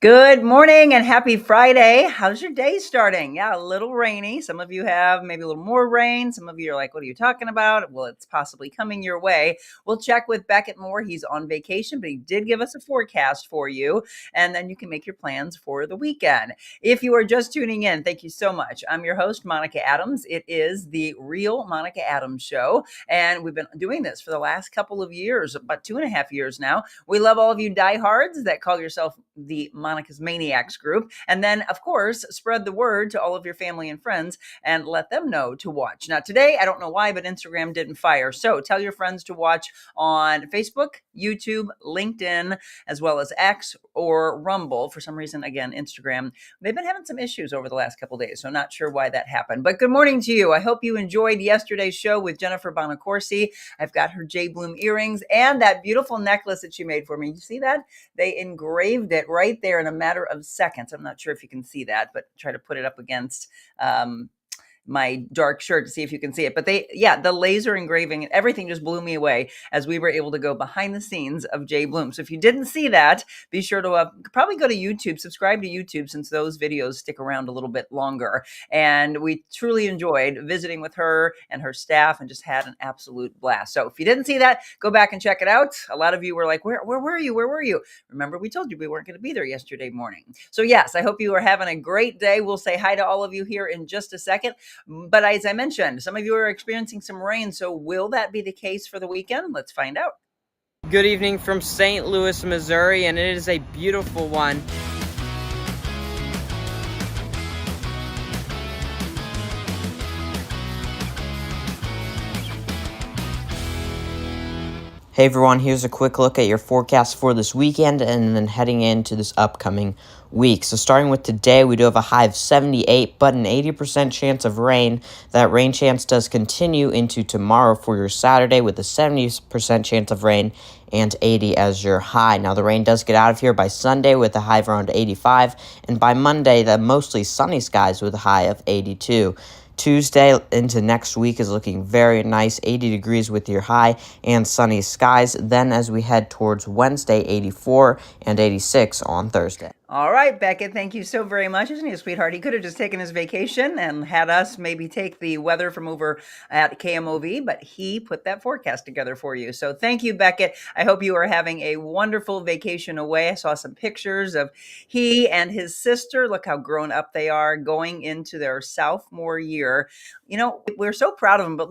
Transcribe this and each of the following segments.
Good morning and happy Friday. How's your day starting? Yeah, a little rainy. Some of you have maybe a little more rain. Some of you are like, what are you talking about? Well, it's possibly coming your way. We'll check with Beckett Moore. He's on vacation, but he did give us a forecast for you. And then you can make your plans for the weekend. If you are just tuning in, thank you so much. I'm your host, Monica Adams. It is the Real Monica Adams Show. And we've been doing this for the last couple of years, about 2.5 years now. We love all of you diehards that call yourself the Monica's Maniacs group. And then, of course, spread the word to all of your family and friends and let them know to watch. Now, today, I don't know why, but Instagram didn't fire. So tell your friends to watch on Facebook, YouTube, LinkedIn, as well as X or Rumble. For some reason, again, Instagram, they've been having some issues over the last couple of days. So not sure why that happened. But good morning to you. I hope you enjoyed yesterday's show with Jennifer Bonacorsi. I've got her J Bloom earrings and that beautiful necklace that she made for me. You see that? They engraved it right there in a matter of seconds. I'm not sure if you can see that, but try to put it up against my dark shirt to see if you can see it. But the laser engraving and everything just blew me away as we were able to go behind the scenes of J Bloom. So if you didn't see that, be sure to probably go to YouTube, subscribe to YouTube, since those videos stick around a little bit longer. And we truly enjoyed visiting with her and her staff and just had an absolute blast. So if you didn't see that, go back and check it out. A lot of you were like, where were you? Where were you? Remember, we told you we weren't going to be there yesterday morning. So yes, I hope you are having a great day. We'll say hi to all of you here in just a second. But as I mentioned, some of you are experiencing some rain. So will that be the case for the weekend? Let's find out. Good evening from St. Louis, Missouri, and it is a beautiful one. Hey everyone, here's a quick look at your forecast for this weekend and then heading into this upcoming week. So starting with today, we do have a high of 78, but an 80% chance of rain. That rain chance does continue into tomorrow for your Saturday with a 70% chance of rain and 80 as your high. Now the rain does get out of here by Sunday with a high of around 85, and by Monday, the mostly sunny skies with a high of 82. Tuesday into next week is looking very nice, 80 degrees with your high and sunny skies. Then as we head towards Wednesday, 84 and 86 on Thursday. All right, Beckett, thank you so very much. Isn't he a sweetheart? He could have just taken his vacation and had us maybe take the weather from over at KMOV, but he put that forecast together for you. So thank you, Beckett. I hope you are having a wonderful vacation away. I saw some pictures of he and his sister. Look how grown up they are going into their sophomore year. You know, we're so proud of him, but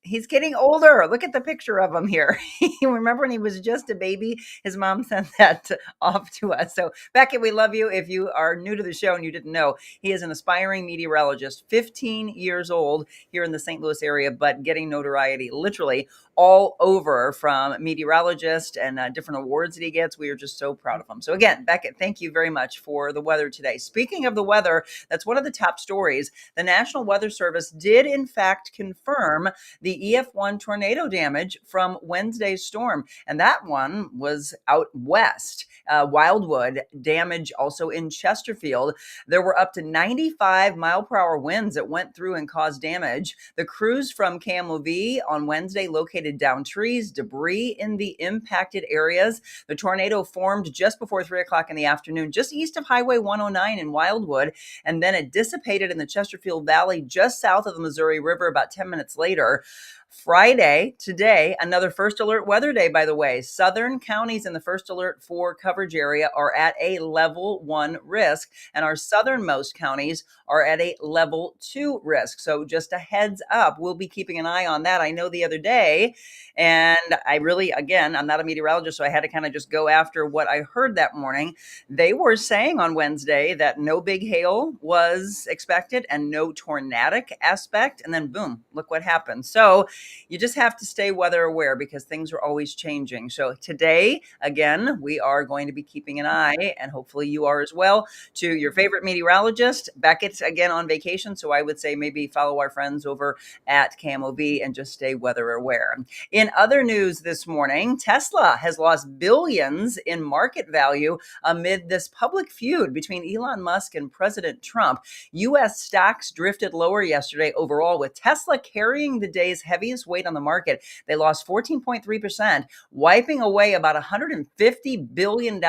he's getting older. Look at the picture of him here. Remember when he was just a baby? His mom sent that off to us. So Beckett, we love you. If you are new to the show and you didn't know, he is an aspiring meteorologist, 15 years old here in the St. Louis area, but getting notoriety literally all over from meteorologist and different awards that he gets. We are just so proud of him. So again, Beckett, thank you very much for the weather today. Speaking of the weather, that's one of the top stories. The National Weather Service did in fact confirm the EF1 tornado damage from Wednesday's storm. And that one was out west. Wildwood damage also in Chesterfield. There were up to 95 mile per hour winds that went through and caused damage. The crews from KMOV on Wednesday located down trees, debris in the impacted areas. The tornado formed just before 3 o'clock in the afternoon, just east of Highway 109 in Wildwood. And then it dissipated in the Chesterfield Valley just south of the Missouri River about 10 minutes later. Friday, today, another first alert weather day, by the way. Southern counties in the first alert for coverage area are at a level 1 risk, and our southernmost counties are at a level 2 risk. So just a heads up, we'll be keeping an eye on that. I know the other day, and I'm not a meteorologist, so I had to kind of just go after what I heard that morning. They were saying on Wednesday that no big hail was expected and no tornadic aspect, and then boom, look what happened. So you just have to stay weather aware because things are always changing. So today, again, we are going to be keeping an eye, and hopefully you are as well, to your favorite meteorologist. Beckett's again on vacation, so I would say maybe follow our friends over at KMOV and just stay weather aware. In other news this morning, Tesla has lost billions in market value amid this public feud between Elon Musk and President Trump. U.S. stocks drifted lower yesterday overall, with Tesla carrying the day's heavy heaviest weight on the market. They lost 14.3%, wiping away about $150 billion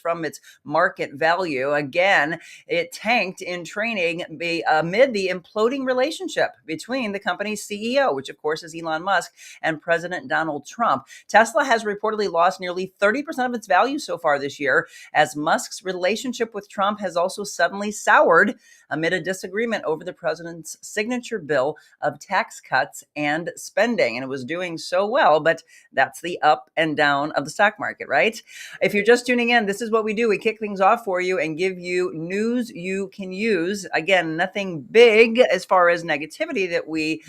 from its market value. Again, it tanked in trading amid the imploding relationship between the company's CEO, which of course is Elon Musk, and President Donald Trump. Tesla has reportedly lost nearly 30% of its value so far this year, as Musk's relationship with Trump has also suddenly soured amid a disagreement over the president's signature bill of tax cuts and spending. And it was doing so well, but that's the up and down of the stock market, right? If you're just tuning in, this is what we do. We kick things off for you and give you news you can use. Again, nothing big as far as negativity that we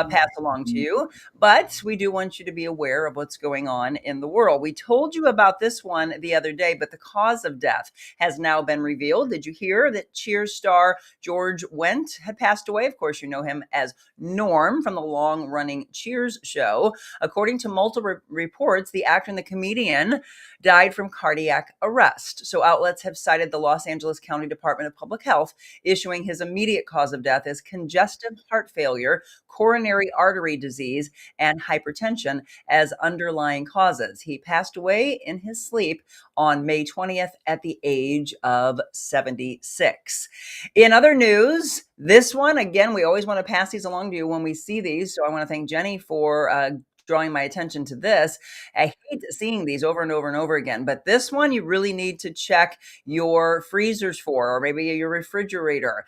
pass along to you, but we do want you to be aware of what's going on in the world. We told you about this one the other day, but the cause of death has now been revealed. Did you hear that Cheers star George Wendt had passed away? Of course, you know him as Norm from the long-running Cheers show. According to multiple reports, the actor and the comedian died from cardiac arrest. So outlets have cited the Los Angeles County Department of Public Health issuing his immediate cause of death as congestive heart failure, coronary artery disease, and hypertension as underlying causes. He passed away in his sleep on May 20th at the age of 76. In other news, this one, again, we always want to pass these along to you when we see these. So I want to thank Jenny for drawing my attention to this. I hate seeing these over and over and over again, but this one you really need to check your freezers for, or maybe your refrigerator.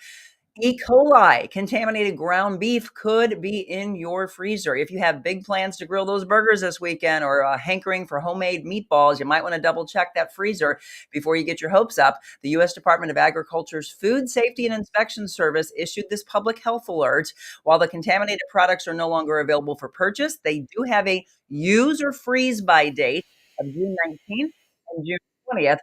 E. coli, contaminated ground beef, could be in your freezer. If you have big plans to grill those burgers this weekend, or hankering for homemade meatballs, you might want to double check that freezer before you get your hopes up. The U.S. Department of Agriculture's Food Safety and Inspection Service issued this public health alert. While the contaminated products are no longer available for purchase, they do have a use or freeze by date of June 19th and June 20th.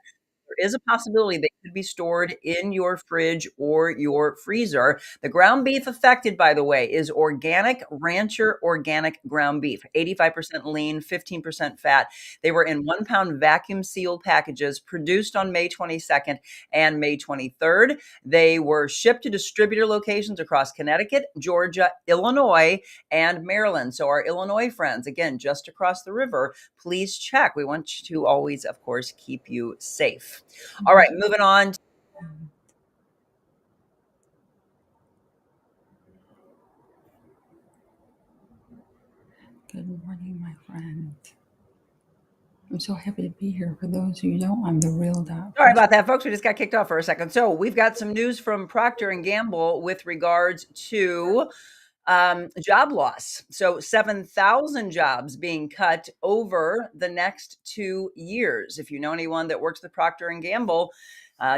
There is a possibility they could be stored in your fridge or your freezer. The ground beef affected, by the way, is organic rancher organic ground beef, 85% lean, 15% fat. They were in 1 pound vacuum sealed packages produced on May 22nd and May 23rd. They were shipped to distributor locations across Connecticut, Georgia, Illinois, and Maryland. So our Illinois friends, again, just across the river, please check. We want to always, of course, keep you safe. All right, moving on. Good morning, my friend. I'm so happy to be here. For those who know, I'm the real Dot. Sorry about that, folks. We just got kicked off for a second. So we've got some news from Procter and Gamble with regards to job loss. So 7,000 jobs being cut over the next 2 years. If you know anyone that works with Procter and Gamble,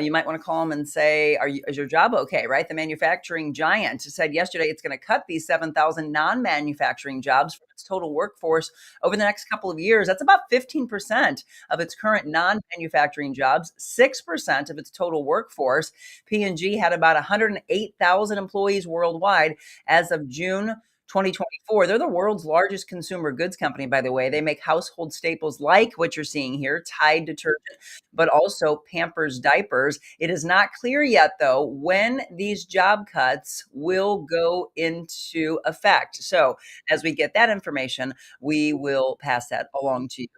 you might want to call them and say, is your job okay, right? The manufacturing giant said yesterday it's going to cut these 7,000 non-manufacturing jobs from its total workforce over the next couple of years. That's about 15% of its current non-manufacturing jobs, 6% of its total workforce. P&G had about 108,000 employees worldwide as of June 2024. They're the world's largest consumer goods company, by the way. They make household staples like what you're seeing here, Tide detergent, but also Pampers diapers. It is not clear yet, though, when these job cuts will go into effect. So as we get that information, we will pass that along to you.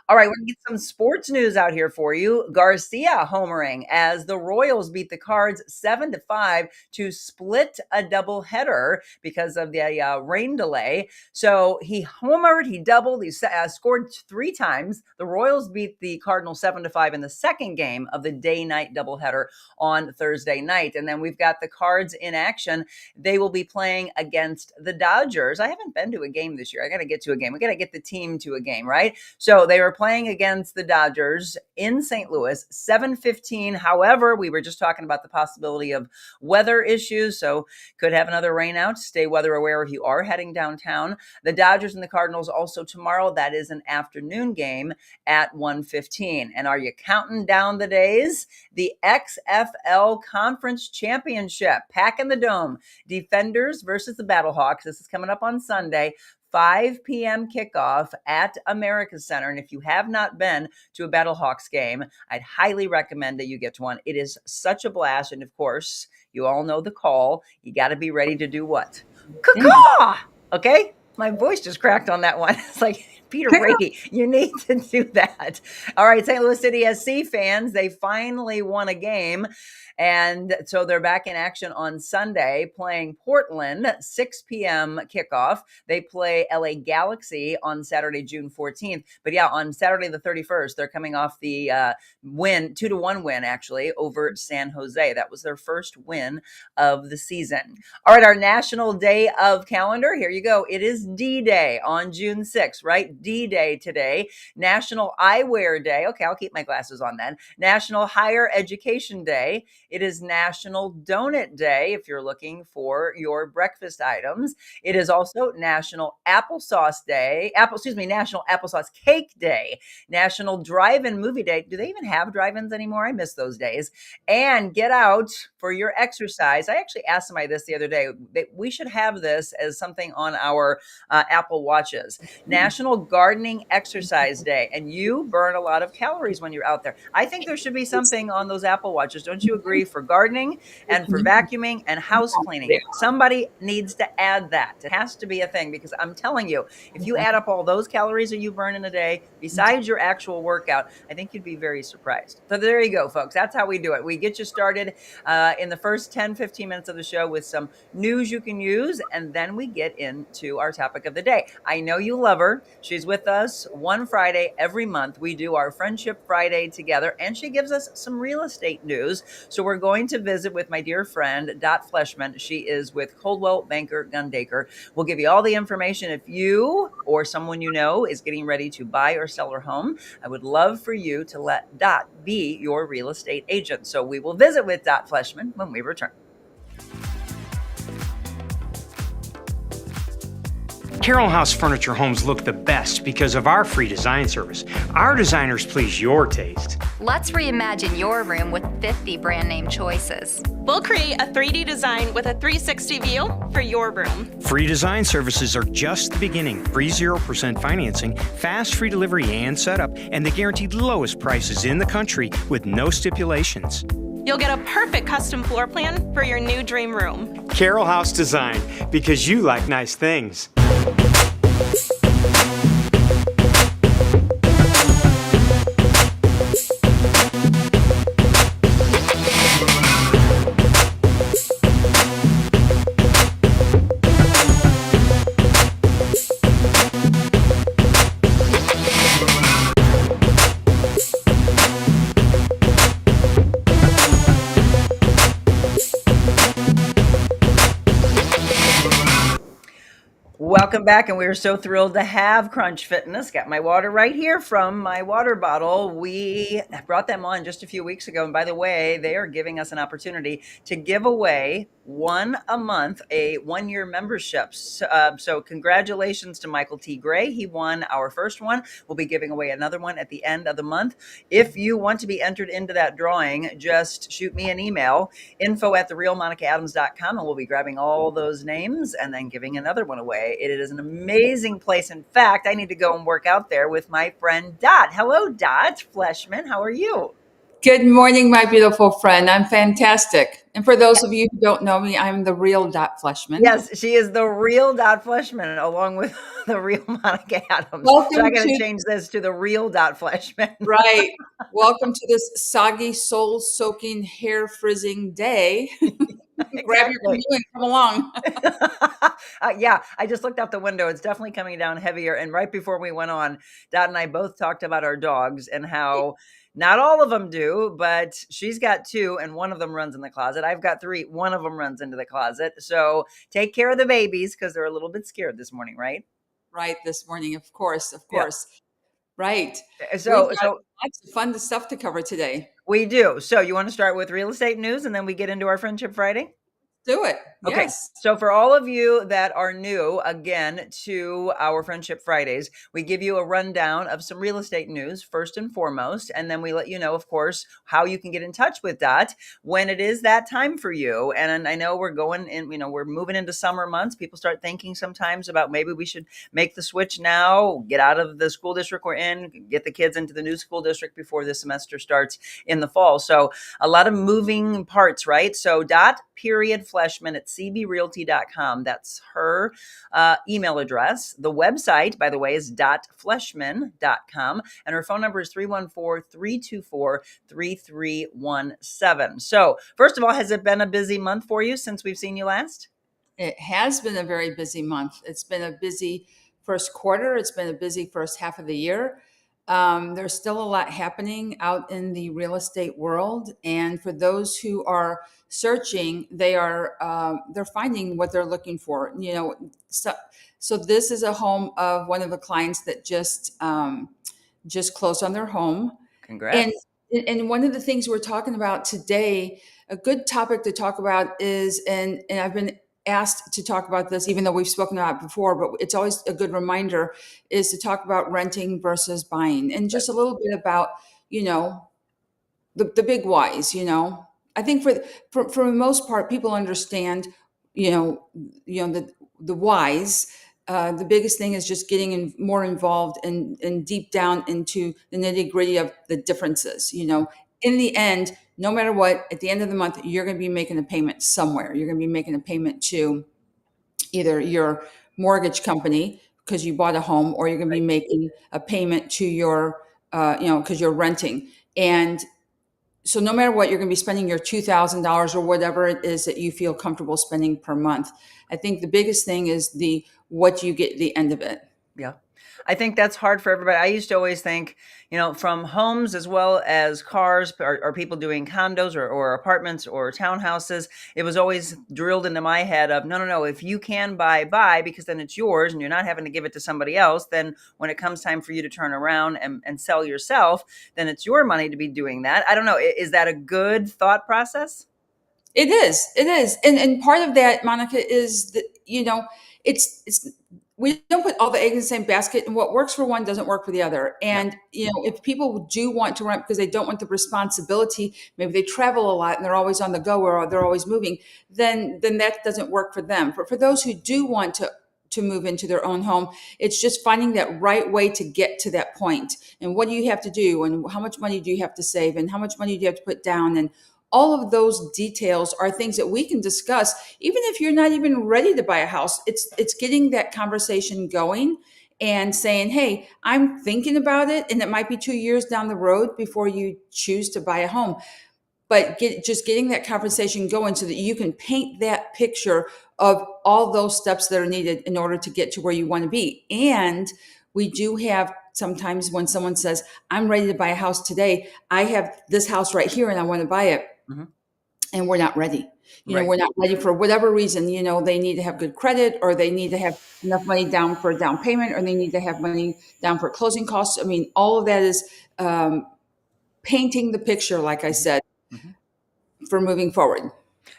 All right, we're going to get some sports news out here for you. Garcia homering as the Royals beat the Cards 7-5 to split a doubleheader because of the rain delay. So he homered, he doubled, he scored 3 times. The Royals beat the Cardinals 7-5 in the second game of the day-night doubleheader on Thursday night. And then we've got the Cards in action. They will be playing against the Dodgers. I haven't been to a game this year. I got to get to a game. We got to get the team to a game, right? So they were playing against the Dodgers in St. Louis, 7:15. However, we were just talking about the possibility of weather issues, so could have another rain out. Stay weather aware if you are heading downtown. The Dodgers and the Cardinals also tomorrow. That is an afternoon game at 1:15. And are you counting down the days? The XFL Conference Championship, packing the dome. Defenders versus the Battlehawks. This is coming up on Sunday. 5 p.m. kickoff at America Center. And if you have not been to a Battlehawks game, I'd highly recommend that you get to one. It is such a blast. And of course, you all know the call. You got to be ready to do what? Caw-caw! Okay? My voice just cracked on that one. It's like, Peter Brady, you need to do that. All right, St. Louis City SC fans, they finally won a game. And so they're back in action on Sunday playing Portland, 6 p.m. kickoff. They play LA Galaxy on Saturday, June 14th. But yeah, on Saturday the 31st, they're coming off the win, 2-1 win, actually, over San Jose. That was their first win of the season. All right, our National Day of calendar. Here you go. It is D-Day on June 6th, right? D-Day today. National Eyewear Day. Okay, I'll keep my glasses on then. National Higher Education Day. It is National Donut Day if you're looking for your breakfast items. It is also National Applesauce Day. National Applesauce Cake Day. National Drive-In Movie Day. Do they even have drive-ins anymore? I miss those days. And get out for your exercise. I actually asked somebody this the other day. We should have this as something on our Apple Watches. National Gardening Exercise Day. And you burn a lot of calories when you're out there. I think there should be something on those Apple Watches. Don't you agree? For gardening and for vacuuming and house cleaning. Somebody needs to add that. It has to be a thing, because I'm telling you, if you add up all those calories that you burn in a day, besides your actual workout, I think you'd be very surprised. So there you go, folks. That's how we do it. We get you started in the first 10, 15 minutes of the show with some news you can use, and then we get into our topic of the day. I know you love her. She's with us one Friday every month. We do our Friendship Friday together, and she gives us some real estate news. So we're going to visit with my dear friend, Dot Fleshman. She is with Coldwell Banker Gundaker. We'll give you all the information if you or someone you know is getting ready to buy or sell her home. I would love for you to let Dot be your real estate agent. So we will visit with Dot Fleshman when we return. Carroll House Furniture Homes look the best because of our free design service. Our designers please your taste. Let's reimagine your room with 50 brand name choices. We'll create a 3D design with a 360 view for your room. Free design services are just the beginning. Free 0% financing, fast free delivery and setup, and the guaranteed lowest prices in the country with no stipulations. You'll get a perfect custom floor plan for your new dream room. Carroll House Design, because you like nice things. Welcome back, and we're so thrilled to have Crunch Fitness. Got my water right here from my water bottle. We brought them on just a few weeks ago, and by the way, they are giving us an opportunity to give away one a month, a one-year membership. So congratulations to Michael T. Gray. He won our first one. We'll be giving away another one at the end of the month. If you want to be entered into that drawing, just shoot me an email, info@TheRealMonicaAdams.com, and we'll be grabbing all those names and then giving another one away. It is an amazing place. In fact, I need to go and work out there with my friend Dot. Hello, Dot Fleshman. How are you? Good morning, my beautiful friend. I'm fantastic. And for those of you who don't know me, I'm the real Dot Fleshman. Yes, she is the real Dot Fleshman, along with the real Monica Adams. Welcome so I got to to- change this to the real Dot Fleshman. Right. Welcome to this soggy, soul-soaking, hair-frizzing day. Grab your canoe and come along. Yeah, I just looked out the window. It's definitely coming down heavier. And right before we went on, Dot and I both talked about our dogs and how not all of them do, but she's got 2 and one of them runs in the closet. I've got 3. One of them runs into the closet. So take care of the babies because they're a little bit scared this morning, right? Right, this morning, of course. Yeah. Right. So lots of fun stuff to cover today. We do. So you want to start with real estate news and then we get into our Friendship Friday? Do it. Okay. Yes. So for all of you that are new again to our Friendship Fridays, we give you a rundown of some real estate news first and foremost. And then we let you know, of course, how you can get in touch with Dot when it is that time for you. And I know we're going in, we're moving into summer months. People start thinking sometimes about maybe we should make the switch now, get out of the school district we're in, get the kids into the new school district before the semester starts in the fall. So a lot of moving parts, right? So Dot, dot.fleshman@cbrealty.com. That's her email address. The website, by the way, is dotfleshman.com. And her phone number is 314-324-3317. So first of all, has it been a busy month for you since we've seen you last? It has been a very busy month. It's been a busy first quarter. It's been a busy first half of the year. There's still a lot happening out in the real estate world, and for those who are searching, they're finding what they're looking for. So this is a home of one of the clients that just closed on their home. Congrats. And one of the things we're talking about today, a good topic to talk about is, and I've been asked to talk about this, even though we've spoken about it before, but it's always a good reminder, is to talk about renting versus buying, and just a little bit about, the big whys. I think for the most part, people understand, the whys. The biggest thing is just getting more involved and deep down into the nitty gritty of the differences. In the end, no matter what, at the end of the month, you're going to be making a payment somewhere. You're going to be making a payment to either your mortgage company because you bought a home, or you're going to be making a payment to your, because you're renting. And so no matter what, you're going to be spending your $2,000 or whatever it is that you feel comfortable spending per month. I think the biggest thing is what do you get at the end of it? Yeah. I think that's hard for everybody. I used to always think, from homes as well as cars, or people doing condos or apartments or townhouses, it was always drilled into my head of, no, if you can buy, because then it's yours and you're not having to give it to somebody else. Then when it comes time for you to turn around and sell yourself, then it's your money to be doing that. I don't know. Is that a good thought process? It is. And part of that, Monica, is that, it's we don't put all the eggs in the same basket, and what works for one doesn't work for the other. And, if people do want to rent because they don't want the responsibility, maybe they travel a lot and they're always on the go, or they're always moving, then that doesn't work for them. For those who do want to move into their own home, it's just finding that right way to get to that point. And what do you have to do? And how much money do you have to save? And how much money do you have to put down? And all of those details are things that we can discuss, even if you're not even ready to buy a house. It's getting that conversation going and saying, hey, I'm thinking about it, and it might be 2 years down the road before you choose to buy a home. But getting that conversation going so that you can paint that picture of all those steps that are needed in order to get to where you want to be. And we do have sometimes when someone says, I'm ready to buy a house today, I have this house right here and I want to buy it. Mm-hmm. And we're not ready. We're not ready for whatever reason. They need to have good credit, or they need to have enough money down for a down payment, or they need to have money down for closing costs. I mean, all of that is painting the picture, like I said, for moving forward.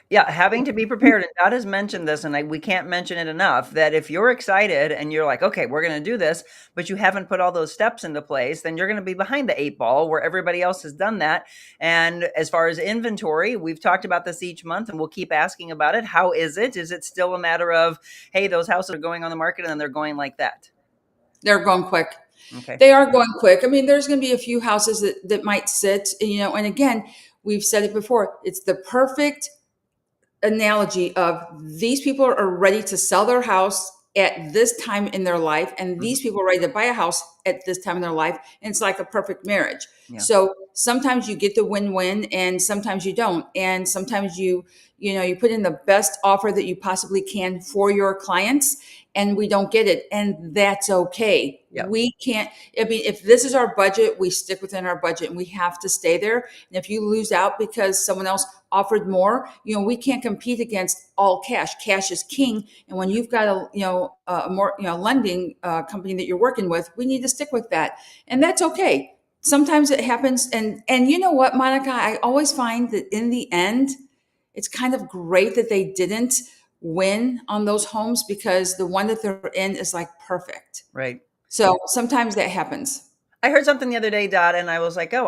Yeah, having to be prepared. And Dot has mentioned this, and we can't mention it enough, that if you're excited and you're like, okay, we're going to do this, but you haven't put all those steps into place, then you're going to be behind the 8 ball where everybody else has done that. And as far as inventory, we've talked about this each month, and we'll keep asking about it. How is it? Is it still a matter of, hey, those houses are going on the market and then they're going like that? They're going quick. Okay. They are going quick. I mean, there's going to be a few houses that might sit, and again, we've said it before, it's the perfect analogy of these people are ready to sell their house at this time in their life, and these people are ready to buy a house at this time in their life, and it's like a perfect marriage. Yeah. So sometimes you get the win-win, and sometimes you don't, and sometimes you put in the best offer that you possibly can for your clients, and we don't get it, and that's okay. Yep. We can't, if this is our budget, we stick within our budget, and we have to stay there. And if you lose out because someone else offered more, we can't compete against all cash. Cash is king. And when you've got a more lending company that you're working with, we need to stick with that. And that's okay. Sometimes it happens. And you know what, Monica, I always find that in the end, it's kind of great that they didn't win on those homes, because the one that they're in is like perfect. Right. So sometimes that happens. I heard something the other day, Dot, and I was like, oh,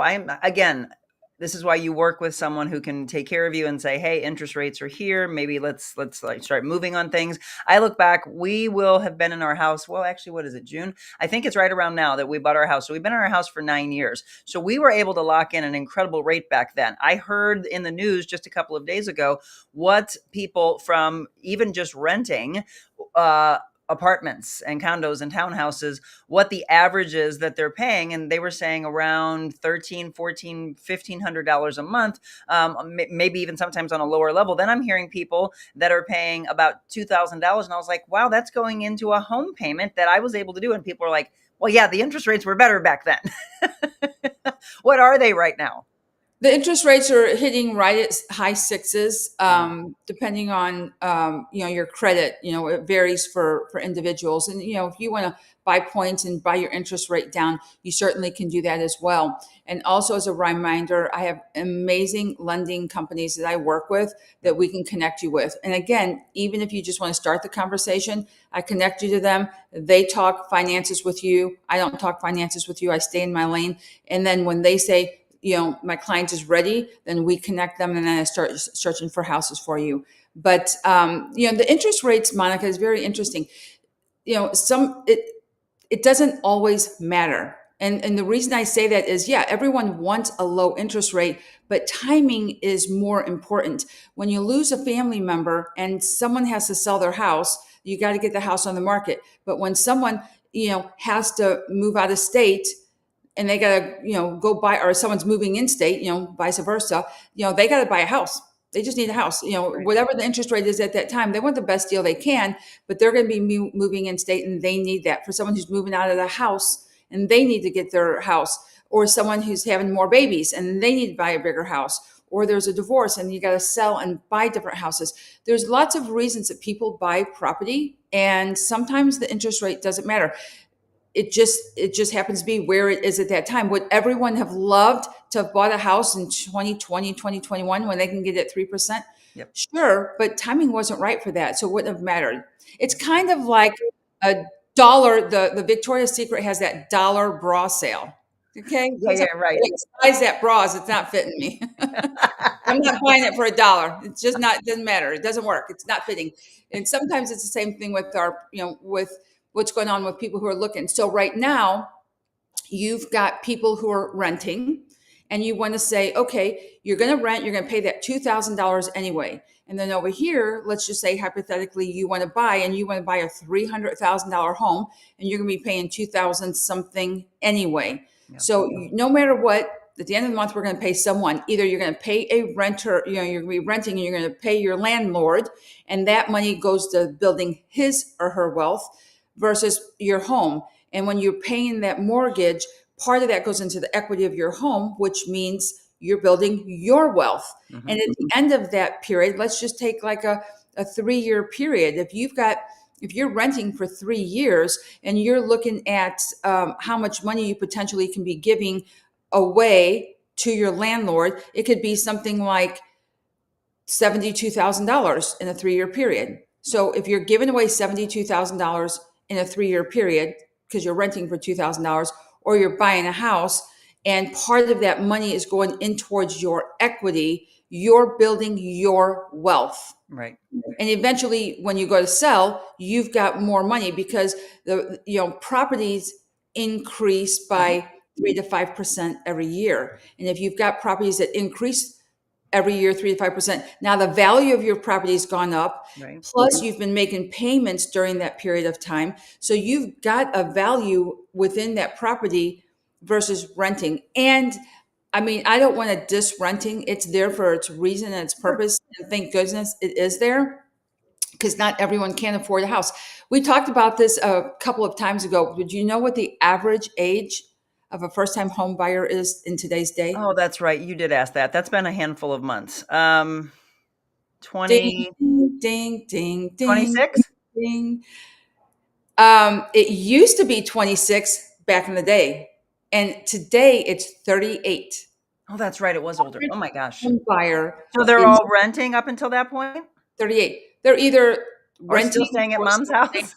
this is why you work with someone who can take care of you and say, hey, interest rates are here. Maybe let's like start moving on things. I look back, we will have been in our house. Well, actually, what is it, June? I think it's right around now that we bought our house. So we've been in our house for 9 years. So we were able to lock in an incredible rate back then. I heard in the news just a couple of days ago what people from even just renting apartments and condos and townhouses, what the average is that they're paying. And they were saying around $1,300, $1,400, $1,500 a month, maybe even sometimes on a lower level. Then I'm hearing people that are paying about $2,000. And I was like, wow, that's going into a home payment that I was able to do. And people are like, well, yeah, the interest rates were better back then. What are they right now? The interest rates are hitting right at high sixes, depending on your credit. It varies for individuals, and if you want to buy points and buy your interest rate down, you certainly can do that as well. And also, as a reminder, I have amazing lending companies that I work with that we can connect you with. And again, even if you just want to start the conversation, I connect you to them. They talk finances with you. I don't talk finances with you. I stay in my lane. And then when they say, my client is ready, then we connect them, and then I start searching for houses for you. But, the interest rates, Monica, is very interesting. It doesn't always matter. And the reason I say that is, everyone wants a low interest rate, but timing is more important. When you lose a family member and someone has to sell their house, you got to get the house on the market. But when someone, has to move out of state, and they got to, go buy, or someone's moving in state, vice versa, they got to buy a house. They just need a house, Right. Whatever the interest rate is at that time, they want the best deal they can, but they're going to be moving in state, and they need that. For someone who's moving out of the house and they need to get their house, or someone who's having more babies and they need to buy a bigger house, or there's a divorce and you got to sell and buy different houses. There's lots of reasons that people buy property, and sometimes the interest rate doesn't matter. It just happens to be where it is at that time. Would everyone have loved to have bought a house in 2020, 2021 when they can get it at 3%? Yep. Sure, but timing wasn't right for that, so it wouldn't have mattered. It's kind of like a dollar. The Victoria's Secret has that $1 bra sale. Okay, Yeah, right. Size that bras, it's not fitting me. I'm not buying it for $1. It's just not. It doesn't matter. It doesn't work. It's not fitting. And sometimes it's the same thing with with what's going on with people who are looking. So right now, you've got people who are renting, and you want to say, okay, you're going to rent, you're going to pay that $2,000 anyway. And then over here, let's just say hypothetically, you want to buy a $300,000 home, and you're going to be paying $2,000 something anyway. Yeah. So no matter what, at the end of the month, we're going to pay someone. Either you're going to pay a renter, you're going to be renting, and you're going to pay your landlord, and that money goes to building his or her wealth, versus your home. And when you're paying that mortgage, part of that goes into the equity of your home, which means you're building your wealth. Mm-hmm. And at the end of that period, let's just take like a 3-year period. If you're renting for 3 years and you're looking at how much money you potentially can be giving away to your landlord, it could be something like $72,000 in a 3-year period. So if you're giving away $72,000 in a 3-year period because you're renting for $2,000, or you're buying a house and part of that money is going in towards your equity, you're building your wealth. Right. And eventually when you go to sell, you've got more money because the properties increase by 3 to 5% every year. And if you've got properties that increase every year, 3 to 5%. Now the value of your property has gone up. Right. Plus you've been making payments during that period of time. So you've got a value within that property versus renting. And I mean, I don't want to diss renting. It's there for its reason and its purpose. And thank goodness it is there, because not everyone can afford a house. We talked about this a couple of times ago. Did you know what the average age of a first-time home buyer is in today's day? Oh, that's right. You did ask that. That's been a handful of months. 20, Ding, ding, ding, ding. 26? Ding. It used to be 26 back in the day, and today it's 38. Oh, that's right. It was older. Oh my gosh. Home buyer So they're is all renting up until that point? 38. They're either Or still renting staying at or mom's still staying. house.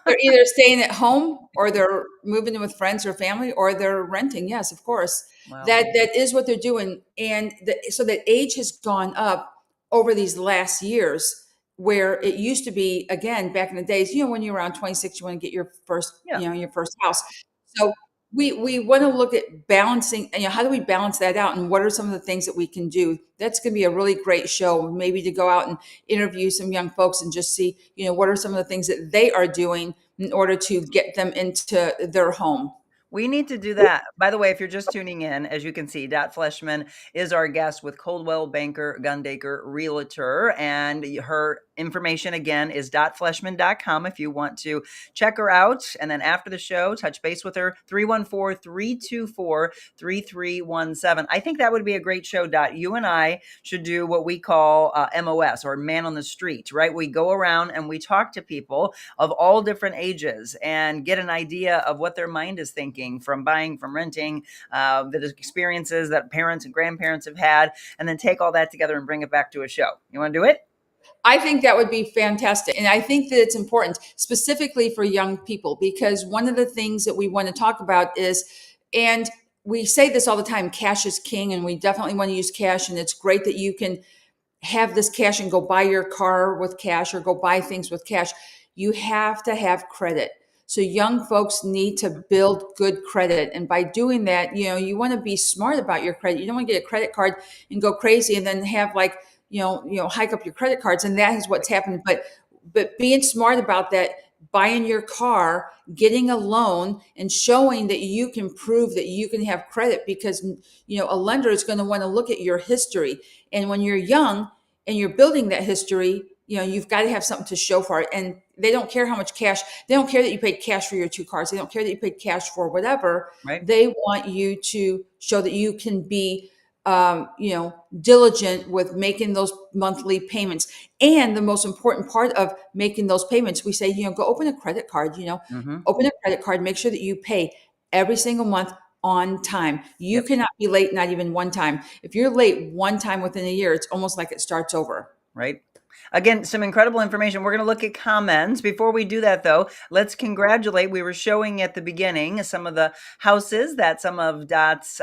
They're either staying at home or they're moving in with friends or family or they're renting. Yes, of course. Wow. That is what they're doing. And so that age has gone up over these last years, where it used to be, again, back in the days, when you're around 26, you want to get your first, Yeah. your first house. So we want to look at balancing, how do we balance that out, and what are some of the things that we can do? That's going to be a really great show, maybe to go out and interview some young folks and just see, what are some of the things that they are doing in order to get them into their home. We need to do that. By the way, if you're just tuning in, as you can see, Dot Fleshman is our guest with Coldwell Banker Gundaker Realtor. And her information, again, is dotfleshman.com if you want to check her out. And then after the show, touch base with her, 314-324-3317. I think that would be a great show, Dot. You and I should do what we call MOS, or Man on the Street, right? We go around and we talk to people of all different ages and get an idea of what their mind is thinking, from buying, from renting, the experiences that parents and grandparents have had, and then take all that together and bring it back to a show. You want to do it? I think that would be fantastic. And I think that it's important specifically for young people, because one of the things that we want to talk about is, and we say this all the time, cash is king, and we definitely want to use cash. And it's great that you can have this cash and go buy your car with cash or go buy things with cash. You have to have credit. So young folks need to build good credit. And by doing that, you want to be smart about your credit. You don't want to get a credit card and go crazy and then have hike up your credit cards. And that is what's happened. But being smart about that, buying your car, getting a loan, and showing that you can prove that you can have credit, because, a lender is going to want to look at your history. And when you're young and you're building that history, you've got to have something to show for it. And they don't care how much cash. They don't care that you paid cash for your 2 cars. They don't care that you paid cash for whatever. Right. They want you to show that you can be, diligent with making those monthly payments. And the most important part of making those payments, we say, go open a credit card, open a credit card, make sure that you pay every single month on time. You cannot be late, not even one time. If you're late one time within a year, it's almost like it starts over. Right. Again, some incredible information. We're going to look at comments. Before we do that, though, let's congratulate. We were showing at the beginning some of the houses that some of Dot's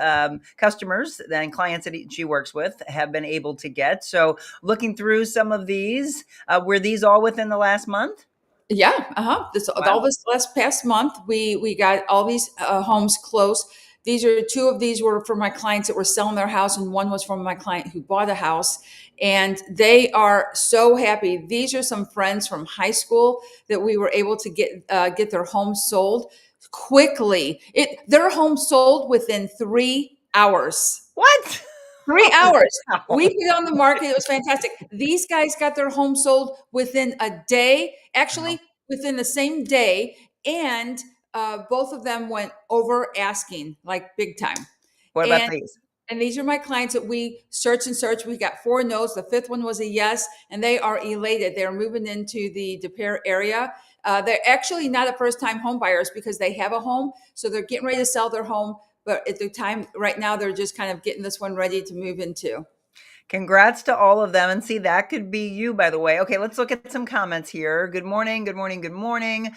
customers and clients that she works with have been able to get. So looking through some of these, were these all within the last month? Yeah. All this last past month, we got all these homes close. Two of these were for my clients that were selling their house, and one was from my client who bought a house. And they are so happy. These are some friends from high school that we were able to get their home sold quickly. Their home sold within 3 hours. What? 3 hours. We put it on the market. It was fantastic. These guys got their home sold within a day, actually within the same day. And both of them went over asking, like big time. What about these? And these are my clients that we searched and searched. We got 4 no's. The 5th one was a yes, and they are elated. They're moving into the De Pere area. They're actually not a first-time home buyers because they have a home, so they're getting ready to sell their home. But at the time right now, they're just kind of getting this one ready to move into. Congrats to all of them. And see, that could be you, by the way. Okay, let's look at some comments here. Good morning, good morning, good morning.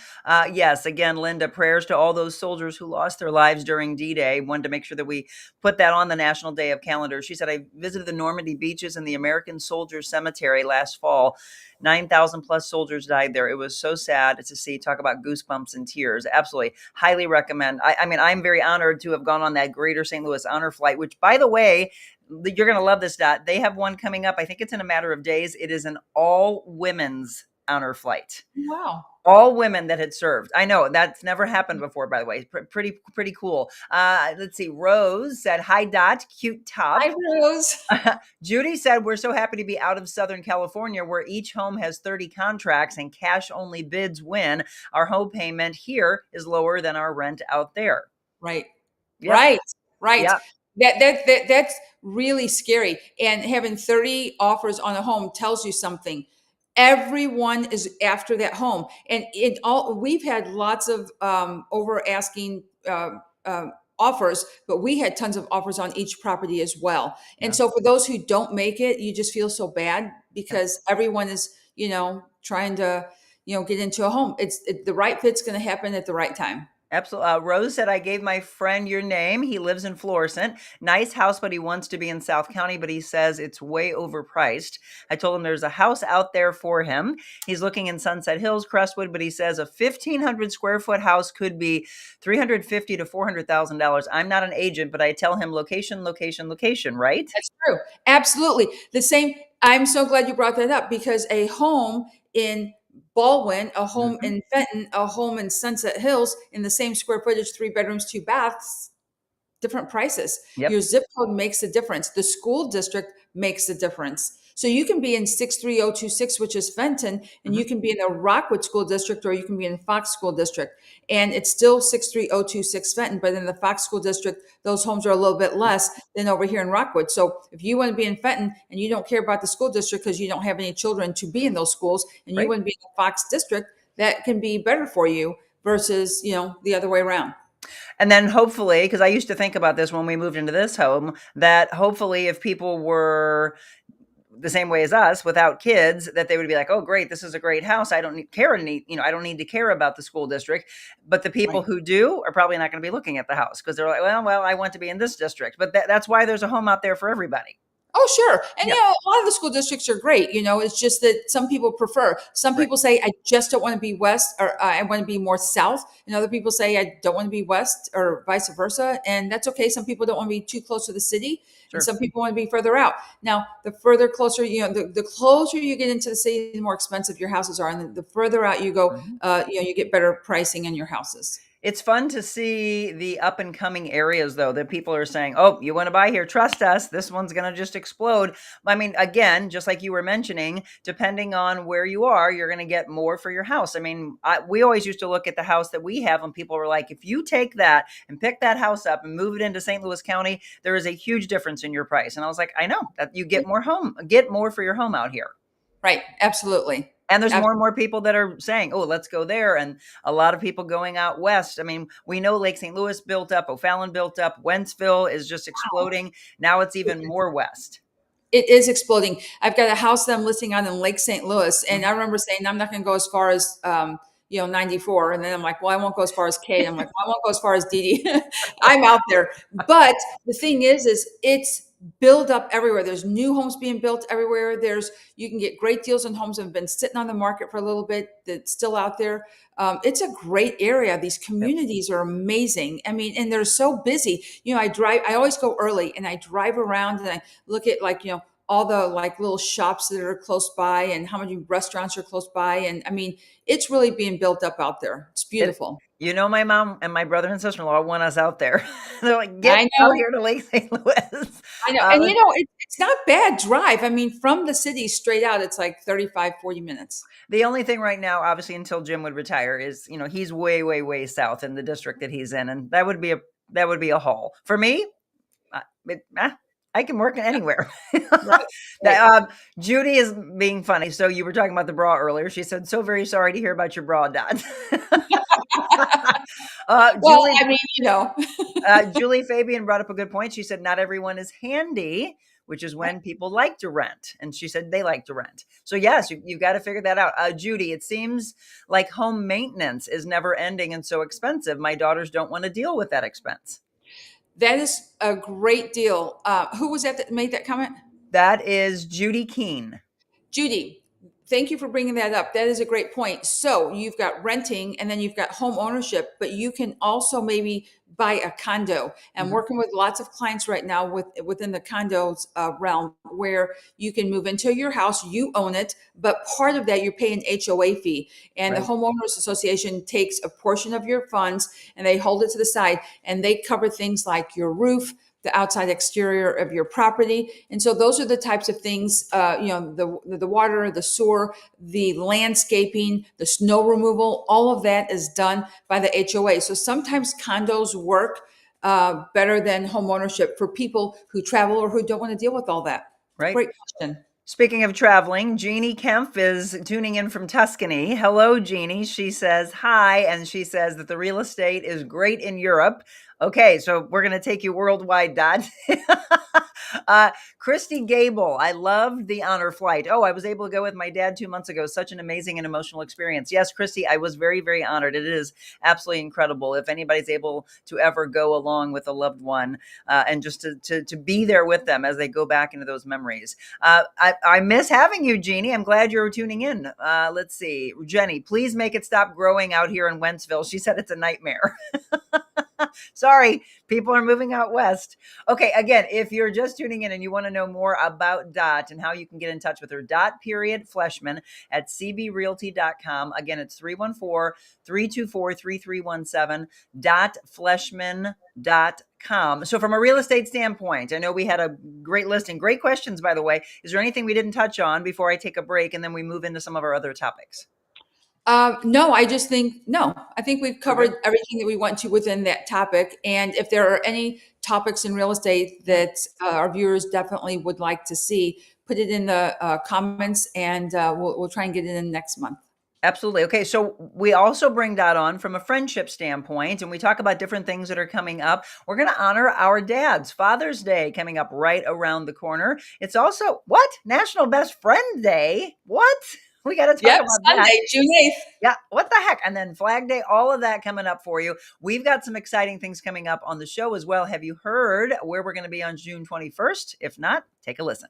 Yes, again, Linda, prayers to all those soldiers who lost their lives during D-Day. Wanted to make sure that we put that on the National Day of Calendar. She said, I visited the Normandy beaches and the American Soldiers Cemetery last fall. 9,000 plus soldiers died there. It was so sad to see. Talk about goosebumps and tears. Absolutely. Highly recommend. I mean, I'm very honored to have gone on that Greater St. Louis honor flight, which, by the way, you're going to love this, Dot. They have one coming up. I think it's in a matter of days. It is an all women's honor flight. Wow. All women that had served. I know that's never happened before, by the way. Pretty cool. Let's see. Rose said, hi, Dot. Cute top. Hi, Rose. Judy said, we're so happy to be out of Southern California, where each home has 30 contracts and cash only bids win. Our home payment here is lower than our rent out there. Right. Yep. Right. Yep. That's really scary. And having 30 offers on a home tells you something. Everyone is after that home, and we've had lots of over asking offers, but we had tons of offers on each property as well. And so for those who don't make it, you just feel so bad because everyone is, trying to, get into a home. The right fit's going to happen at the right time. Absolutely. Rose said, I gave my friend your name. He lives in Florissant. Nice house, but he wants to be in South County, but he says it's way overpriced. I told him there's a house out there for him. He's looking in Sunset Hills, Crestwood, but he says a 1,500 square foot house could be $350,000 to $400,000. I'm not an agent, but I tell him location, location, location, right? That's true. Absolutely. The same. I'm so glad you brought that up, because a home in Baldwin, a home Mhm. in Fenton, a home in Sunset Hills in the same square footage, 3 bedrooms, 2 baths, different prices. Yep. Your zip code makes a difference. The school district makes a difference. So you can be in 63026, which is Fenton, and you Mhm. can be in the Rockwood School District, or you can be in Fox School District. And it's still 63026 Fenton, but in the Fox School District, those homes are a little bit less than over here in Rockwood. So if you want to be in Fenton and you don't care about the school district because you don't have any children to be in those schools, and you Right. want to be in the Fox District, that can be better for you versus, the other way around. And then hopefully, because I used to think about this when we moved into this home, that hopefully if people were the same way as us without kids, that they would be like, oh, great, this is a great house. I don't need care any, I don't need to care about the school district. But the people Right. who do are probably not going to be looking at the house because they're like, well, I want to be in this district. But that's why there's a home out there for everybody. Oh, sure. And, Yeah. a lot of the school districts are great. It's just that some people prefer. Some Right. people say, I just don't want to be west, or I want to be more south. And other people say, I don't want to be west, or vice versa. And that's okay. Some people don't want to be too close to the city, and Sure. some people want to be further out. Now, the further closer, the closer you get into the city, the more expensive your houses are. And the further out you go, Mhm. you get better pricing in your houses. It's fun to see the up and coming areas, though, that people are saying, oh, you want to buy here? Trust us. This one's going to just explode. I mean, again, just like you were mentioning, depending on where you are, you're going to get more for your house. I mean, we always used to look at the house that we have, and people were like, if you take that and pick that house up and move it into St. Louis County, there is a huge difference in your price. And I was like, I know that you get more for your home out here. Right. Absolutely. And there's more and more people that are saying, oh, let's go there. And a lot of people going out west. I mean, we know Lake St. Louis built up, O'Fallon built up, Wentzville is just exploding. Now it's even more west. It is exploding. I've got a house that I'm listing on in Lake St. Louis, and I Mhm. remember saying I'm not going to go as far as 94, and then I'm like, well, I won't go as far as Kate. I'm like, well, I won't go as far as Dee Dee. I'm out there, but the thing is it's build up everywhere. There's new homes being built everywhere. You can get great deals on homes that have been sitting on the market for a little bit that's still out there. It's a great area. These Yep. communities are amazing. I mean, and they're so busy. I always go early and I drive around and I look at, like, all the, like, little shops that are close by and how many restaurants are close by. And I mean, it's really being built up out there. It's It, beautiful. my mom and my brother and sister-in-law want us out there. They're like, get I out know. here to Lake St. Louis. I know. And it's not bad drive. I mean, from the city straight out, it's like 35, 40 minutes. The only thing right now, obviously, until Jim would retire, is he's way, way, way south in the district that he's in, and that would be a haul for me. I can work anywhere. Right. That, Right. Judy is being funny. So you were talking about the bra earlier. She said, "So very sorry to hear about your bra, Dot." Well, Julie, I mean, Julie Fabian brought up a good point. She said, "Not everyone is handy." Which is when people like to rent. And she said they like to rent. So yes, you've got to figure that out. Judy, it seems like home maintenance is never ending and so expensive. My daughters don't want to deal with that expense. that is a great deal. Who was that made that comment? That is Judy Keene. Judy, thank you for bringing that up. That is a great point. So you've got renting and then you've got home ownership, but you can also maybe buy a condo. And Mhm. working with lots of clients right now within the condos realm, where you can move into your house, you own it, but part of that you're paying HOA fee, and the Right. homeowners association takes a portion of your funds and they hold it to the side, and they cover things like your roof, the outside exterior of your property. And so those are the types of things, the water, the sewer, the landscaping, the snow removal, all of that is done by the HOA. So sometimes condos work better than home ownership for people who travel or who don't want to deal with all that. Right. Great question. Speaking of traveling, Jeannie Kempf is tuning in from Tuscany. Hello, Jeannie. She says hi, and she says that the real estate is great in Europe. Okay, so we're going to take you worldwide, Dot. Christy Gable, I loved the honor flight. Oh, I was able to go with my dad 2 months ago. Such an amazing and emotional experience. Yes, Christy, I was very, very honored. It is absolutely incredible. If anybody's able to ever go along with a loved one and just to be there with them as they go back into those memories. I miss having you, Jeannie. I'm glad you're tuning in. Let's see. Jenny, please make it stop growing out here in Wentzville. She said it's a nightmare. Sorry, people are moving out west. Okay, again, if you're just tuning in and you want to know more about Dot and how you can get in touch with her, Dot.Fleshman at cbrealty.com. Again, it's 314-324-3317, Fleshman.com. So from a real estate standpoint, I know we had a great list and great questions, by the way. Is there anything we didn't touch on before I take a break and then we move into some of our other topics? No, I just think, no, I think we've covered everything that we want to within that topic. And if there are any topics in real estate that our viewers definitely would like to see, put it in the comments, and we'll try and get it in next month. Absolutely. Okay. So we also bring Dot on from a friendship standpoint, and we talk about different things that are coming up. We're going to honor our dads. Father's Day coming up right around the corner. It's also National Best Friend Day. What? We got to talk about Sunday, that. June 8th. Yeah, what the heck? And then Flag Day, all of that coming up for you. We've got some exciting things coming up on the show as well. Have you heard where we're going to be on June 21st? If not, take a listen.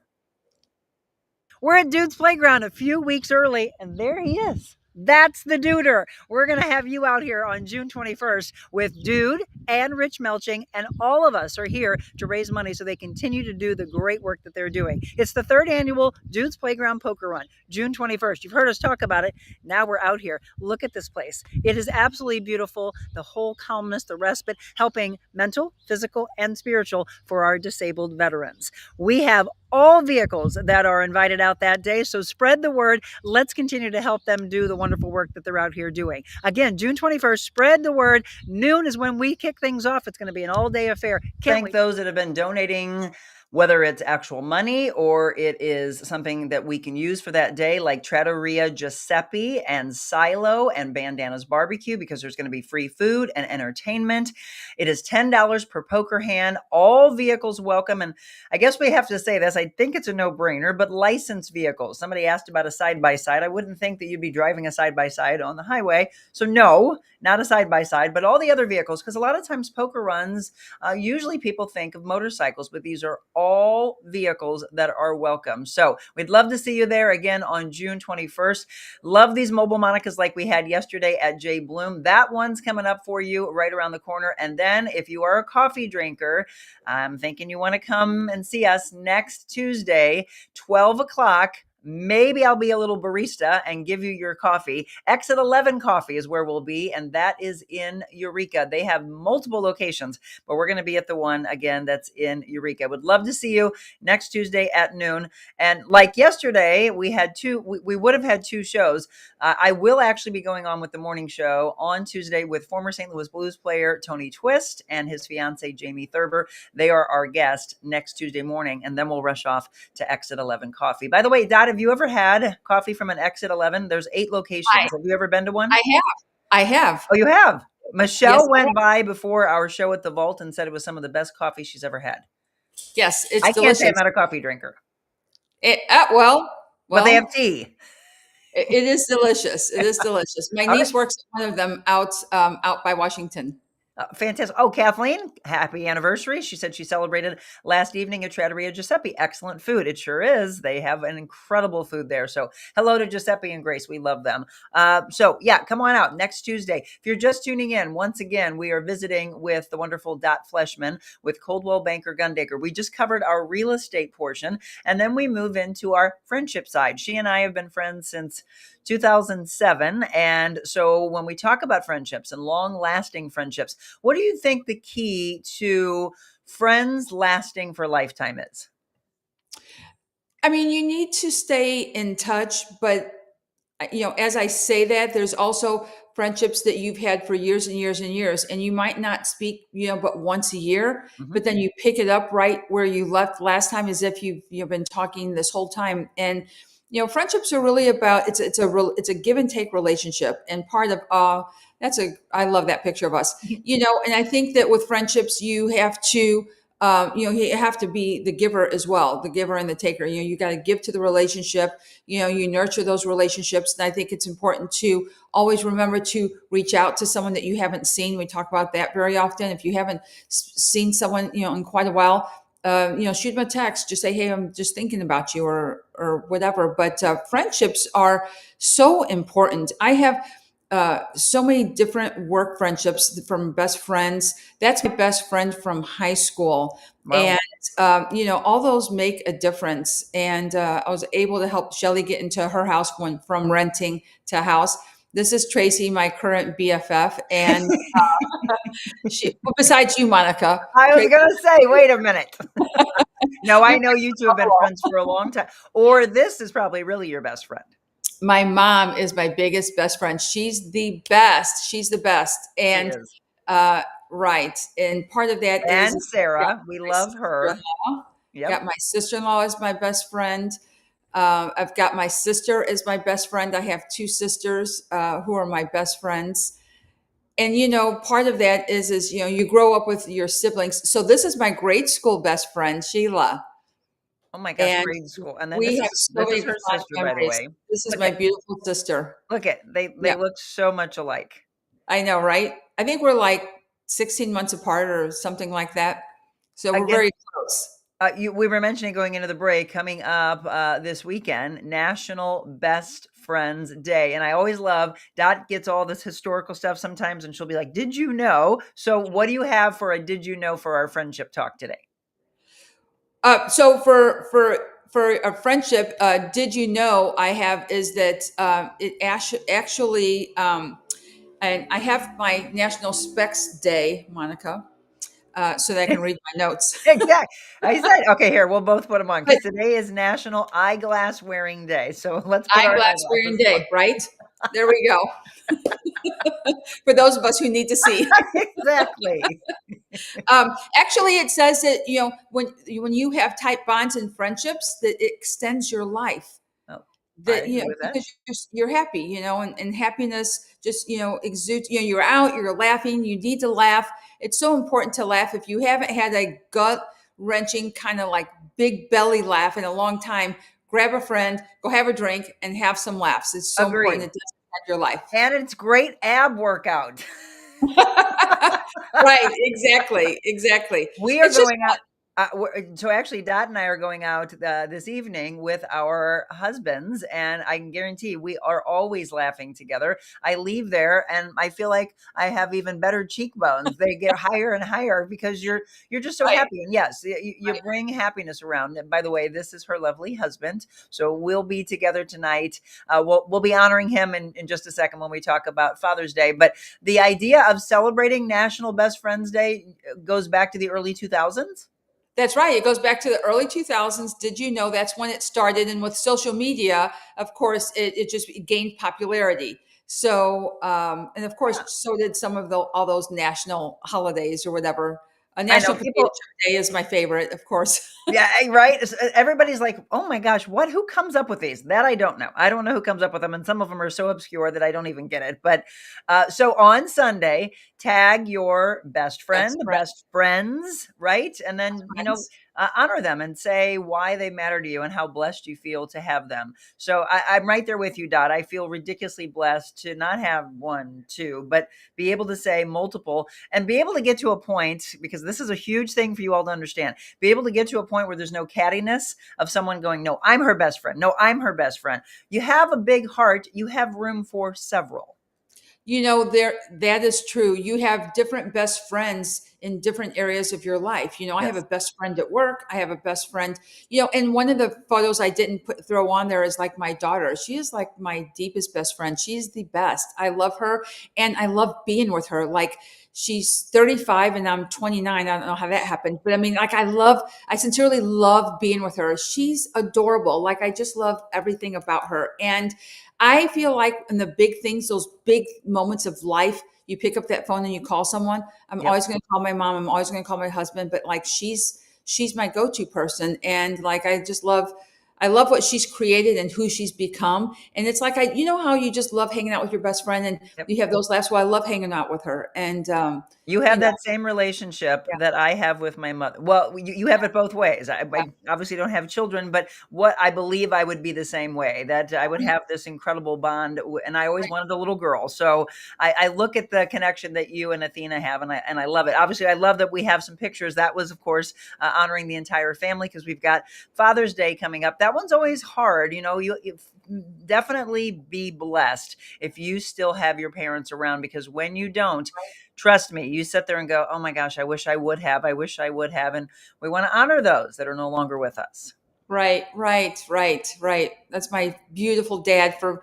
We're at Dude's Playground a few weeks early, and there he is. That's the Duder. We're going to have you out here on June 21st with Dude and Rich Melching, and all of us are here to raise money so they continue to do the great work that they're doing. It's the 3rd annual Dude's Playground Poker Run, June 21st. You've heard us talk about it. Now we're out here. Look at this place. It is absolutely beautiful. The whole calmness, the respite, helping mental, physical, and spiritual for our disabled veterans. We have all vehicles that are invited out that day. So spread the word. Let's continue to help them do the wonderful work that they're out here doing. Again, June 21st, spread the word. Noon is when we kick things off. It's going to be an all-day affair. Thank those that have been donating, whether it's actual money or it is something that we can use for that day, like Trattoria Giuseppe and Silo and Bandanas Barbecue, because there's going to be free food and entertainment. It is $10 per poker hand. All vehicles welcome. And I guess we have to say this. I think it's a no-brainer, but licensed vehicles. Somebody asked about a side-by-side. I wouldn't think that you'd be driving a side-by-side on the highway. So no, not a side-by-side, but all the other vehicles, because a lot of times poker runs, usually people think of motorcycles, but these are all vehicles that are welcome. So we'd love to see you there again on June 21st. Love these mobile Monicas like we had yesterday at J. Bloom. That one's coming up for you right around the corner. And then if you are a coffee drinker, I'm thinking you want to come and see us next Tuesday, 12 o'clock. Maybe I'll be a little barista and give you your coffee. Exit 11 Coffee is where we'll be, and that is in Eureka. They have multiple locations, but we're going to be at the one, again, that's in Eureka. Would love to see you next Tuesday at noon. And like yesterday, we would have had 2 shows. I will actually be going on with the morning show on Tuesday with former St. Louis Blues player Tony Twist and his fiance, Jamie Thurber. They are our guest next Tuesday morning, and then we'll rush off to Exit 11 Coffee. By the way, Dot, have you ever had coffee from an Exit 11? There's 8 locations. Have you ever been to one? I have. Oh, you have? Michelle Yes, went by before our show at the Vault and said it was some of the best coffee she's ever had. Yes, it's I delicious. can't say I'm not a coffee drinker. Well, But they have tea. It is delicious. It is delicious. My niece works at one of them out by Washington. Fantastic. Oh, Kathleen, happy anniversary. She said she celebrated last evening at Trattoria Giuseppe. Excellent food. It sure is. They have an incredible food there. So hello to Giuseppe and Grace. We love them. So yeah, come on out next Tuesday. If you're just tuning in, once again, we are visiting with the wonderful Dot Fleshman with Coldwell Banker Gundaker. We just covered our real estate portion, and then we move into our friendship side. She and I have been friends since 2007. And so when we talk about friendships and long-lasting friendships, what do you think the key to friends lasting for a lifetime is? I mean, you need to stay in touch, but as I say that, there's also friendships that you've had for years and years and years, and you might not speak, but once a year, but then you pick it up right where you left last time, as if you've been talking this whole time. And friendships are really about it's a give and take relationship, and part of I love that picture of us, and I think that with friendships you have to you have to be the giver as well, the giver and the taker. You got to give to the relationship. You nurture those relationships. And I think it's important to always remember to reach out to someone that you haven't seen. We talk about that very often. If you haven't seen someone, in quite a while, shoot them a text. Just say, hey, I'm just thinking about you, or whatever. But friendships are so important. I have so many different work friendships from best friends. That's my best friend from high school. Wow. And, all those make a difference. And I was able to help Shelly get into her house from renting to house. This is Tracy, my current BFF. And well, besides you, Monica. I was Tracy, going to say, wait a minute. No, I know you two have been friends for a long time. Or this is probably really your best friend. my mom is my biggest best friend. She's the best. She's the best. And She is. right. And part of that And is Sarah, we love her. Yep. got my sister-in-law as my best friend. I've got my sister as my best friend. I have two sisters who are my best friends. And part of that is you grow up with your siblings. So this is my grade school best friend, Sheila. Oh my gosh, And grade school. And then we this have is, so this many is her fond sister, by the memories. way. This is Look my at, beautiful sister. look at they Yeah. look so much alike. I know, right? I think we're like 16 months apart or something like that. So we're Again, very close. We were mentioning going into the break, coming up this weekend, National Best Friends Day. And I always love, Dot gets all this historical stuff sometimes, and she'll be like, did you know? So what do you have for a did you know for our friendship talk today? So for a friendship, did you know I have is that it actually, and I have my National Specs Day, Monica, so that I can read my notes. Exactly. I said, okay, here, we'll both put them on But because today is National Eyeglass Wearing Day. So let's put our eyeglass wearing eyeglasses day, right? There we go. For those of us who need to see. on. Exactly. Actually, it says that when you have tight bonds and friendships, that it extends your life. Oh, I That agree with that. because you're happy, and happiness just exudes. You're out, you're laughing. You need to laugh. It's so important to laugh. If you haven't had a gut wrenching kind of like big belly laugh in a long time, grab a friend, go have a drink, and have some laughs. It's so Agreed. important. It does affect your life. And it's great ab workout. Right, exactly. We are It's just going out. So actually, Dot and I are going out this evening with our husbands, and I can guarantee we are always laughing together. I leave there, and I feel like I have even better cheekbones. They get higher and higher because you're just so right. happy. And yes, you Right. bring happiness around. And by the way, this is her lovely husband, so we'll be together tonight. We'll be honoring him in just a second when we talk about Father's Day. But the idea of celebrating National Best Friends Day goes back to the early 2000s. That's right. It goes back to the early 2000s. Did you know that's when it started? And with social media, of course, it just gained popularity. So, and of course, so did some of all those national holidays or whatever. A I know National Potato people. Chip Day is my favorite, of course. Yeah, right. Everybody's like, "Oh my gosh, who comes up with these?" That I don't know. I don't know who comes up with them, and some of them are so obscure that I don't even get it. But so on Sunday, tag your best friend, Best friend. best friends, right? And then Friends. honor them and say why they matter to you and how blessed you feel to have them. So I'm right there with you, Dot. I feel ridiculously blessed to not have one, two, but be able to say multiple and be able to get to a point, because this is a huge thing for you all to understand. Be able to get to a point where there's no cattiness of someone going, no, I'm her best friend. No, I'm her best friend. You have a big heart. You have room for several. That is true. You have different best friends in different areas of your life. I have a Yes. best friend at work. I have a best friend, and one of the photos I didn't throw on there is like my daughter. She is like my deepest best friend. She's the best. I love her and I love being with her. Like she's 35 and I'm 29. I don't know how that happened, but I mean, like I sincerely love being with her. She's adorable. Like I just love everything about her. And I feel like in the big things, those big moments of life, you pick up that phone and you call someone. I'm Yep. always going to call my mom. I'm always going to call my husband, but like she's my go-to person. And like, I love what she's created and who she's become. And it's like, how you just love hanging out with your best friend and Yep. you have those laughs. Well, I love hanging out with her. And, You you have know. that same relationship Yeah. that I have with my mother. Well, you have it both ways. I obviously don't have children, but what I believe I would be the same way, that I would have this incredible bond. And I always wanted a little girl. So I look at the connection that you and Athena have, and I love it. Obviously, I love that we have some pictures. That was, of course, honoring the entire family, because we've got Father's Day coming up. That one's always hard. You definitely be blessed if you still have your parents around, because when you don't, trust me, you sit there and go, oh my gosh, I wish I would have. I wish I would have. And we want to honor those that are no longer with us. Right. That's my beautiful dad for,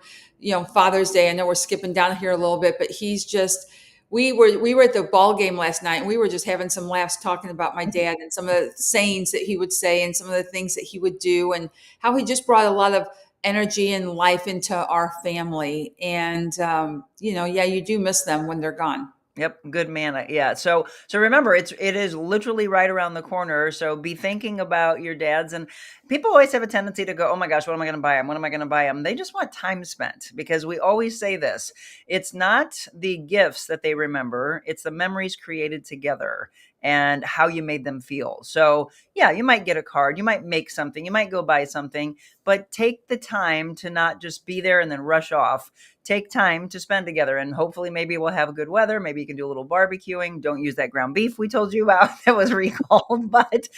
Father's Day. I know we're skipping down here a little bit, but he's just, we were at the ball game last night, and we were just having some laughs talking about my dad and some of the sayings that he would say and some of the things that he would do, and how he just brought a lot of energy and life into our family. And, yeah, you do miss them when they're gone. Yep, good man. Yeah. So remember, it is literally right around the corner. So be thinking about your dads. And people always have a tendency to go, "Oh my gosh, what am I going to buy them? What am I going to buy them?" They just want time spent, because we always say this: it's not the gifts that they remember; it's the memories created together and how you made them feel. So yeah, you might get a card, you might make something, you might go buy something, but take the time to not just be there and then rush off. Take time to spend together, and hopefully maybe we'll have good weather. Maybe you can do a little barbecuing. Don't use that ground beef we told you about that was recalled, but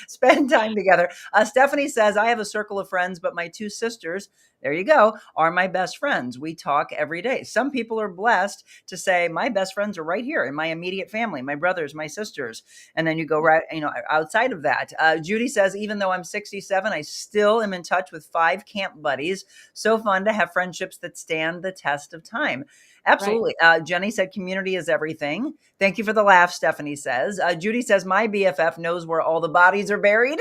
spend time together. Stephanie says, I have a circle of friends, but my two sisters, there you go, are my best friends. We talk every day. Some people are blessed to say, my best friends are right here in my immediate family, my brothers, my sisters. And then you go right, outside of that. Judy says, even though I'm 67, I still am in touch with 5 camp buddies. So fun to have friendships that stand the test of time. Absolutely. Jenny said, community is everything. Thank you for the laugh, Stephanie says. Judy says, my BFF knows where all the bodies are buried.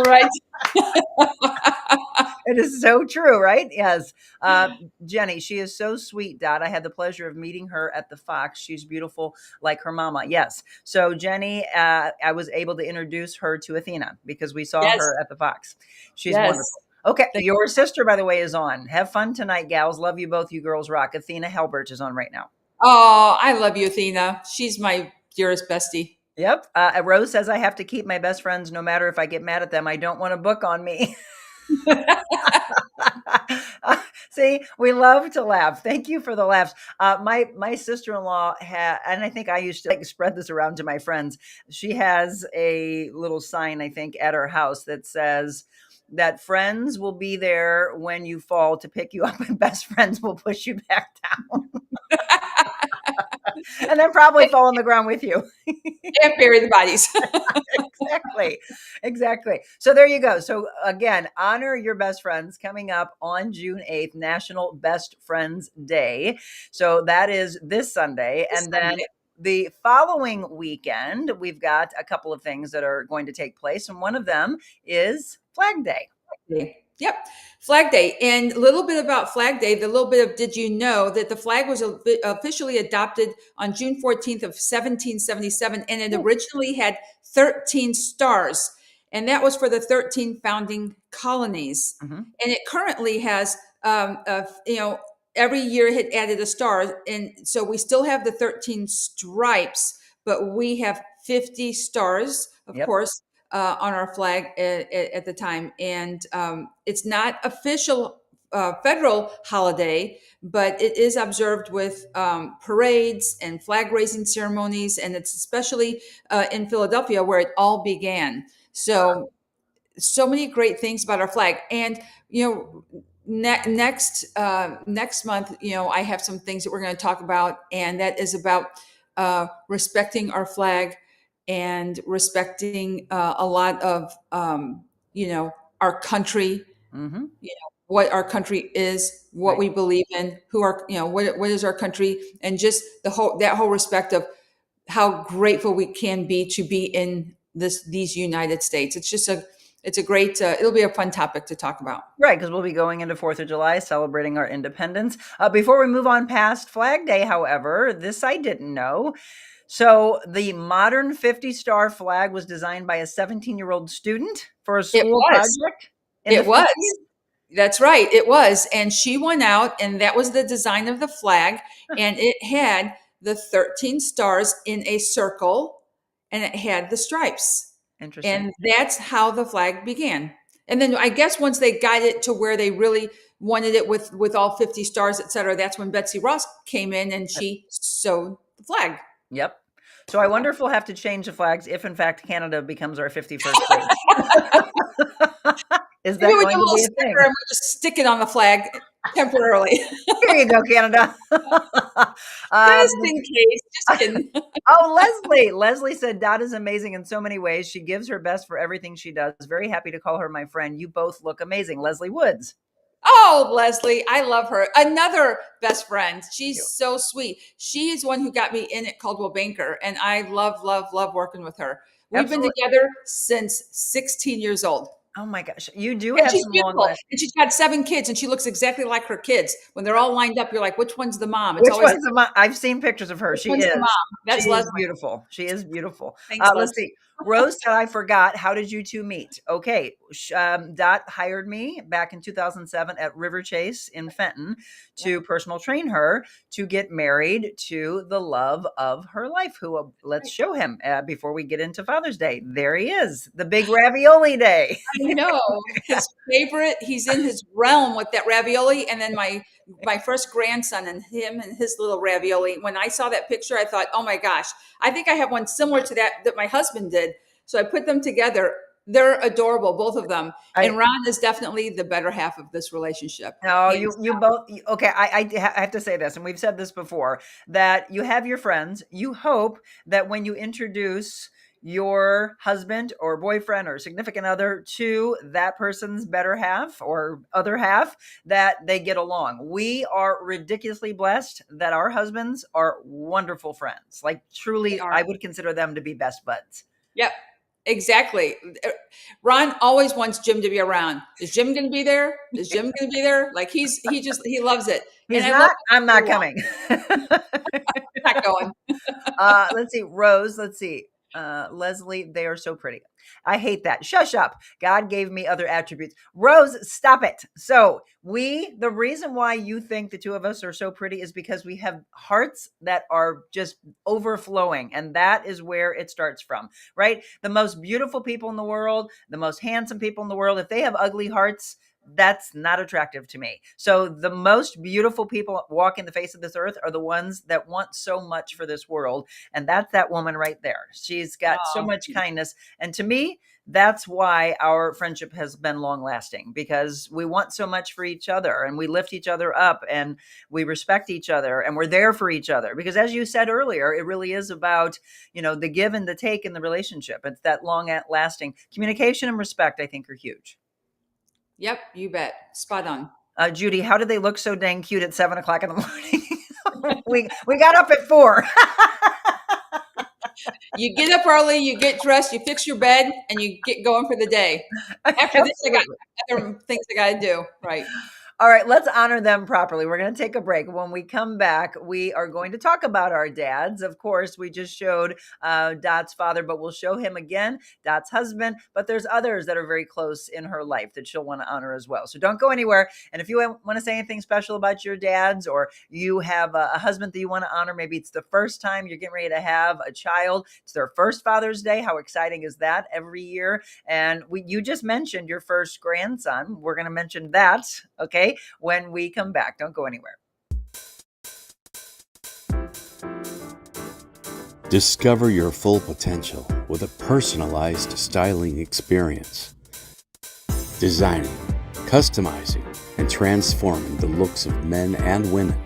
Right. It is so true, right? Yes. Jenny, she is so sweet, Dot. I had the pleasure of meeting her at the Fox. She's beautiful like her mama. Yes. So Jenny, I was able to introduce her to Athena because we saw Yes. her at the Fox. She's Yes. wonderful. Okay. Your sister, by the way, is on. Have fun tonight, gals. Love you both. You girls rock. Athena Helbert is on right now. Oh, I love you, Athena. She's my dearest bestie. Yep. Rose says, I have to keep my best friends no matter if I get mad at them. I don't want a book on me. See, we love to laugh. Thank you for the laughs. My sister-in-law had, and I think I used to spread this around to my friends. She has a little sign, I think, at her house that says that friends will be there when you fall to pick you up, and best friends will push you back down. And then probably fall on the ground with you. And bury the bodies. Exactly. So there you go. So again, honor your best friends coming up on June 8th, National Best Friends Day. So that is this Sunday. And then the following weekend, we've got a couple of things that are going to take place. And one of them is Flag Day. Yep. Flag Day. And a little bit about Flag Day, the little bit of, did you know that the flag was officially adopted on June 14th of 1777, and it originally had 13 stars, and that was for the 13 founding colonies. Mm-hmm. And it currently has, every year it added a star. And so we still have the 13 stripes, but we have 50 stars, of course, on our flag at the time. And it's not official federal holiday, but it is observed with parades and flag raising ceremonies. And it's especially in Philadelphia where it all began. So many great things about our flag. And, next month, I have some things that we're going to talk about, and that is about respecting our flag and respecting a lot of, our country, Mm-hmm. what our country is, what we believe in, what is our country, and just that whole respect of how grateful we can be to be in these United States. It's a great, it'll be a fun topic to talk about. Right, because we'll be going into 4th of July, celebrating our independence. Before we move on past Flag Day, however, this I didn't know. So the modern 50-star flag was designed by a 17-year-old student for a school project? It was. That's right. It was. And she went out, and that was the design of the flag. And it had the 13 stars in a circle, and it had the stripes. Interesting. And that's how the flag began. And then I guess once they got it to where they really wanted it with all 50 stars, et cetera, that's when Betsy Ross came in and she sewed the flag. Yep. So I wonder if we'll have to change the flags if, in fact, Canada becomes our 51st state. Is that Maybe we going do a to little be a sticker thing? and we just stick it on the flag temporarily. Here you go, Canada. Just in case. Just kidding. Oh, Leslie said Dot is amazing in so many ways. She gives her best for everything she does. Very happy to call her my friend. You both look amazing. Leslie Woods. Oh, Leslie, I love her. Another best friend. She's so sweet. She is one who got me in at Coldwell Banker, and I love, love, love working with her. We've Absolutely. been together since 16 years old. Oh my gosh. You do And have she's some long beautiful. life. And she's got 7 kids, and she looks exactly like her kids. When they're all lined up, you're like, which one's the mom? It's Which always one's the mom? I've seen pictures of her. which She one's is. the mom? That's She is Leslie. beautiful. She is beautiful. Thanks, Let's Leslie. see. Rose said, I forgot. How did you two meet? Okay. Dot hired me back in 2007 at River Chase in Fenton to personal train her to get married to the love of her life, who let's show him before we get into Father's Day. There he is, the big ravioli day. I know. His favorite, he's in his realm with that ravioli. And then my first grandson and him and his little ravioli. When I saw that picture, I thought, oh my gosh, I think I have one similar to that my husband did. So I put them together. They're adorable, both of them. And Ron is definitely the better half of this relationship. No, you both. Okay, I have to say this, and we've said this before, that you have your friends. You hope that when you introduce your husband or boyfriend or significant other to that person's better half or other half, that they get along. We are ridiculously blessed that our husbands are wonderful friends. Like truly, I would consider them to be best buds. Yep. Exactly. Ron always wants Jim to be around. Is Jim going to be there? Is Jim going to be there? Like he loves it. He's and not. I'm not coming. Not going. Let's see. Rose. Let's see. Leslie, they are so pretty. I hate that. Shush up. God gave me other attributes. Rose, stop it. So the reason why you think the two of us are so pretty is because we have hearts that are just overflowing. And that is where it starts from, right? The most beautiful people in the world, the most handsome people in the world, if they have ugly hearts, that's not attractive to me. So the most beautiful people walking the face of this earth are the ones that want so much for this world. And that's that woman right there. She's got so much kindness. And to me, that's why our friendship has been long lasting, because we want so much for each other and we lift each other up and we respect each other and we're there for each other. Because as you said earlier, it really is about, the give and the take in the relationship. It's that long lasting communication and respect, I think, are huge. Yep, you bet. Spot on. Judy, how did they look so dang cute at 7 o'clock in the morning? we got up at 4. You get up early, you get dressed, you fix your bed, and you get going for the day. After this, I got other things I got to do. Right. All right, let's honor them properly. We're going to take a break. When we come back, we are going to talk about our dads. Of course, we just showed Dot's father, but we'll show him again, Dot's husband. But there's others that are very close in her life that she'll want to honor as well. So don't go anywhere. And if you want to say anything special about your dads, or you have a husband that you want to honor, maybe it's the first time you're getting ready to have a child. It's their first Father's Day. How exciting is that every year? And you just mentioned your first grandson. We're going to mention that, okay, when we come back. Don't go anywhere. Discover your full potential with a personalized styling experience. Designing, customizing, and transforming the looks of men and women.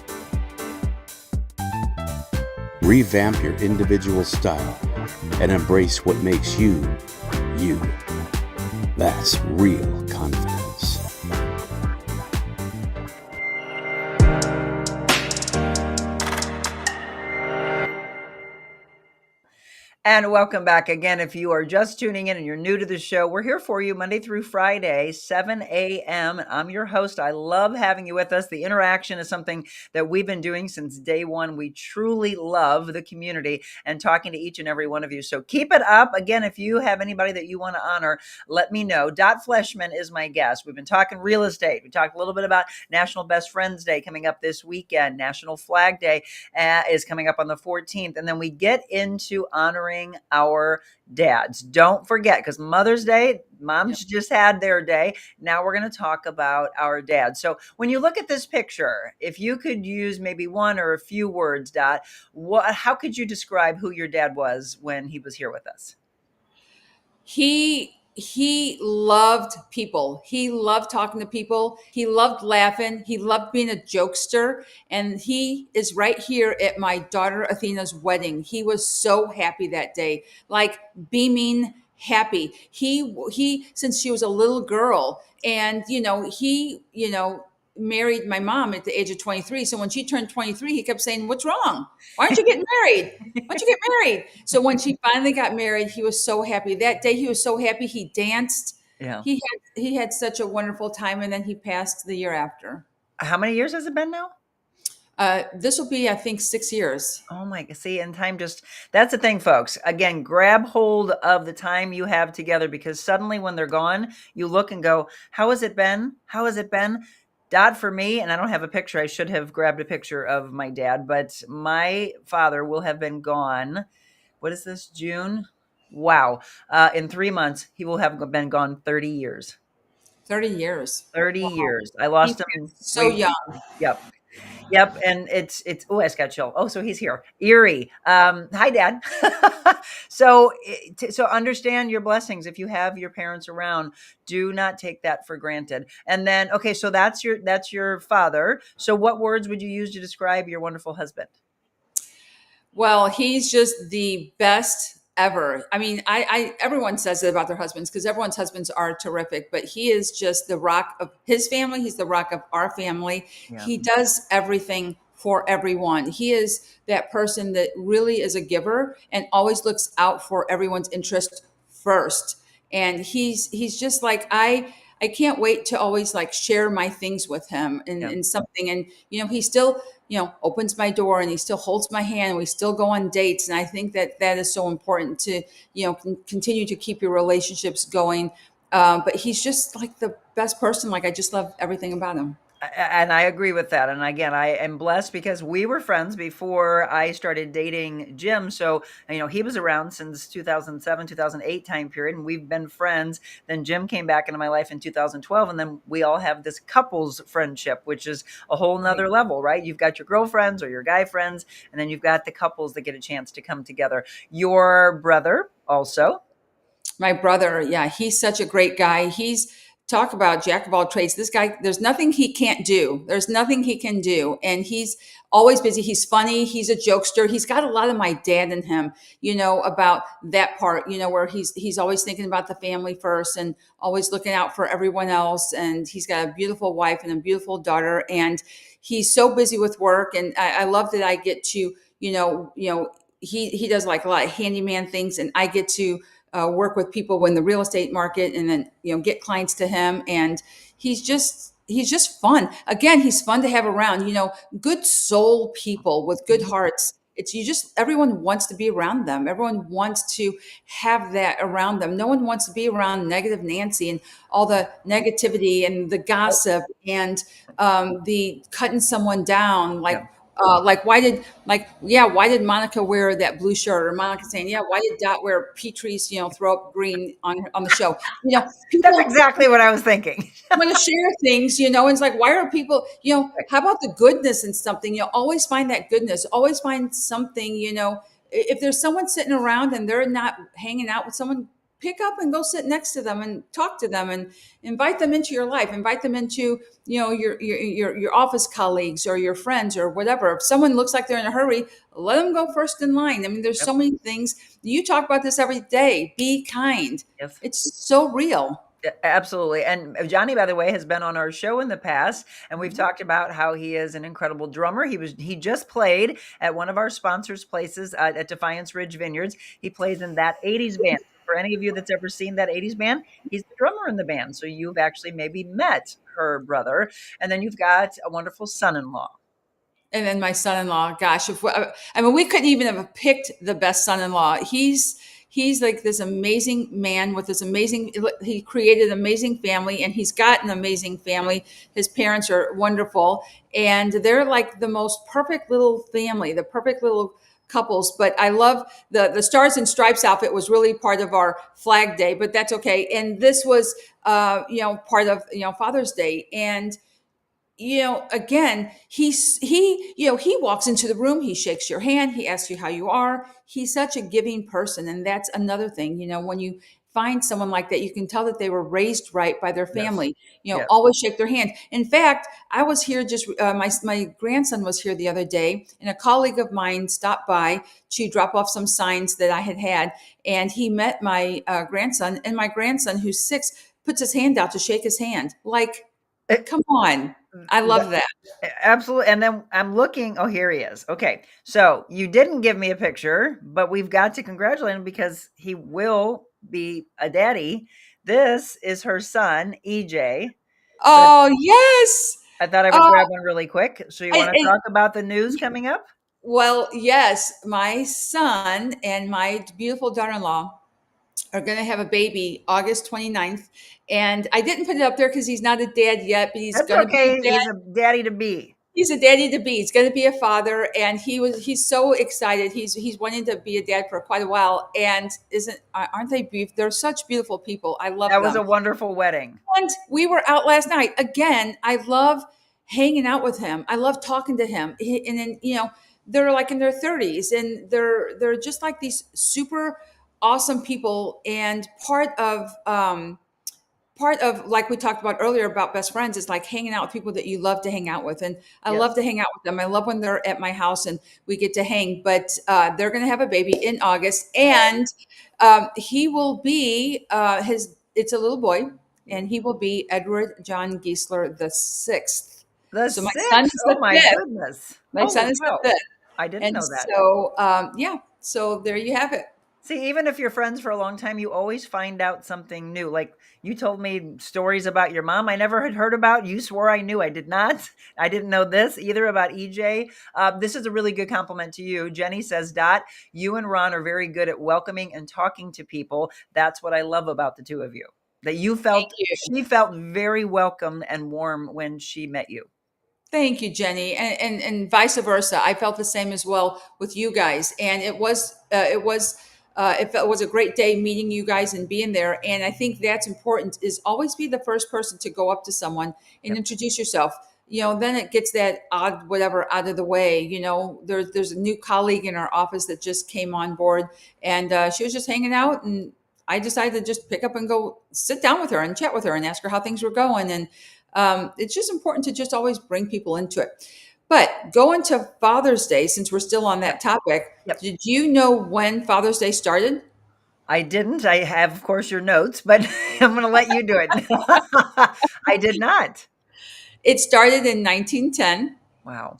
Revamp your individual style and embrace what makes you, you. That's real confidence. And welcome back again. If you are just tuning in and you're new to the show, we're here for you Monday through Friday, 7 a.m. And I'm your host. I love having you with us. The interaction is something that we've been doing since day one. We truly love the community and talking to each and every one of you. So keep it up. Again, if you have anybody that you want to honor, let me know. Dot Fleshman is my guest. We've been talking real estate. We talked a little bit about National Best Friends Day coming up this weekend. National Flag Day is coming up on the 14th. And then we get into honoring our dads. Don't forget, because Mother's Day, moms just had their day. Now we're going to talk about our dads. So when you look at this picture, if you could use maybe one or a few words, Dot, how could you describe who your dad was when he was here with us? He loved people. He loved talking to people. He loved laughing. He loved being a jokester. And he is right here at my daughter Athena's wedding. He was so happy that day, like beaming happy. He since she was a little girl, and he married my mom at the age of 23. So when she turned 23, he kept saying, "What's wrong? Why aren't you getting married? Why don't you get married?" So when she finally got married, he was so happy. That day he was so happy, he danced. Yeah. He had such a wonderful time, and then he passed the year after. How many years has it been now? This will be, I think, 6 years. Oh my, see, and time that's the thing, folks. Again, grab hold of the time you have together, because suddenly when they're gone, you look and go, how has it been? How has it been? Dad, for me, and I don't have a picture. I should have grabbed a picture of my dad, but my father will have been gone. What is this? June? Wow. In 3 months, he will have been gone 30 years. 30 years. 30 Wow. years. I lost He him. so young. Yep. Yep, and it's oh, I just got chill. Oh, so he's here. Erie. Hi, Dad. So understand your blessings. If you have your parents around, do not take that for granted. And then, okay, so that's your father. So what words would you use to describe your wonderful husband? Well, he's just the best ever. I mean, I everyone says it about their husbands because everyone's husbands are terrific, but he is just the rock of his family. He's the rock of our family. Yeah. He does everything for everyone. He is that person that really is a giver and always looks out for everyone's interest first. And he's just like I can't wait to always like share my things with him in something. And he still opens my door and he still holds my hand. We still go on dates. And I think that is so important to, continue to keep your relationships going. But he's just like the best person. Like, I just love everything about him. And I agree with that. And again, I am blessed because we were friends before I started dating Jim. So, he was around since 2007, 2008 time period, and we've been friends. Then Jim came back into my life in 2012. And then we all have this couples friendship, which is a whole nother level, right? You've got your girlfriends or your guy friends, and then you've got the couples that get a chance to come together. Your brother also. My brother, yeah, he's such a great guy. He's talk about jack of all trades. This guy, there's nothing he can't do. There's nothing he can do. And he's always busy. He's funny. He's a jokester. He's got a lot of my dad in him, about that part, where he's always thinking about the family first and always looking out for everyone else. And he's got a beautiful wife and a beautiful daughter. And he's so busy with work. And I love that I get to, he does like a lot of handyman things, and I get to work with people in the real estate market, and then get clients to him. And he's just fun. Again, he's fun to have around. Good soul people with good hearts. Everyone wants to be around them. Everyone wants to have that around them. No one wants to be around negative Nancy and all the negativity and the gossip and the cutting someone down. Why did Monica wear that blue shirt? Or Monica saying, why did Dot wear Petrie's, throw up green on the show? People That's exactly what I was thinking. want to share things, and it's like, why are people, how about the goodness in something? Always find that goodness, always find something, if there's someone sitting around and they're not hanging out with someone, pick up and go sit next to them and talk to them and invite them into your life, invite them into, your office colleagues or your friends or whatever. If someone looks like they're in a hurry, let them go first in line. I mean, there's so many things. You talk about this every day. Be kind. Yes. It's so real. Absolutely. And Johnny, by the way, has been on our show in the past, and we've Mhm. talked about how he is an incredible drummer. He just played at one of our sponsors' places at Defiance Ridge Vineyards. He plays in that 80s band. For any of you that's ever seen that 80s band, he's the drummer in the band. So you've actually maybe met her brother. And then you've got a wonderful son-in-law. And then my son-in-law, gosh, I mean, we couldn't even have picked the best son-in-law. He's like this amazing man with this amazing. He created an amazing family, and he's got an amazing family. His parents are wonderful, and they're like the most perfect little family, the perfect little couples. But I love the Stars and Stripes outfit was really part of our Flag Day, but that's okay. And this was, part of Father's Day, and again, he walks into the room, he shakes your hand, he asks you how you are. He's such a giving person. And that's another thing, when you find someone like that, you can tell that they were raised right by their Yes. family, Yes. always shake their hand. In fact, I was here my grandson was here the other day, and a colleague of mine stopped by to drop off some signs that I had. And he met my grandson, and my grandson, who's 6, puts his hand out to shake his hand. Like, come on. I love that. Absolutely. And then I'm looking. Oh, here he is. Okay. So you didn't give me a picture, but we've got to congratulate him because he will be a daddy. This is her son, EJ. So Oh, yes. I thought I would Oh, grab one really quick. So you want to and talk about the news coming up? well, yes, my son and my beautiful daughter-in-law are going to have a baby August 29th. And I didn't put it up there because he's not a dad yet, but he's That's going to be okay. a dad. He's a daddy to be. He's a daddy to be. He's going to be a father, and he's so excited. He's wanting to be a dad for quite a while. And aren't they beautiful? They're such beautiful people. I love That was them. a wonderful wedding. And we were out last night. Again, I love hanging out with him. I love talking to him. And then, they're like in their 30s, and they're just like these super awesome people. And part of like we talked about earlier about best friends is like hanging out with people that you love to hang out with. And I love Yes. to hang out with them. I love when they're at my house and we get to hang. But they're going to have a baby in August, and he will be it's a little boy, and he will be Edward John Giesler the sixth. The So my son sixth. is Oh the my fifth. goodness. My son Holy is the cow. fifth. I didn't And know that. so yeah, so there you have it. See, even if you're friends for a long time, you always find out something new. Like you told me stories about your mom I never had heard about. You swore I knew. I did not. I didn't know this either about EJ. This is a really good compliment to you. Jenny says, Dot, you and Ron are very good at welcoming and talking to people. That's what I love about the two of you. That Thank you. she felt very welcome and warm when she met you. Thank you, Jenny, and vice versa. I felt the same as well with you guys, and it was a great day meeting you guys and being there. And I think that's important, is always be the first person to go up to someone and Yep. introduce yourself. Then it gets that odd whatever out of the way. There's a new colleague in our office that just came on board, and she was just hanging out, and I decided to just pick up and go sit down with her and chat with her and ask her how things were going. And it's just important to just always bring people into it. But going to Father's Day, since we're still on that topic, Yep. did you know when Father's Day started? I didn't. I have, of course, your notes, but I'm going to let you do it. I did not. It started in 1910, Wow.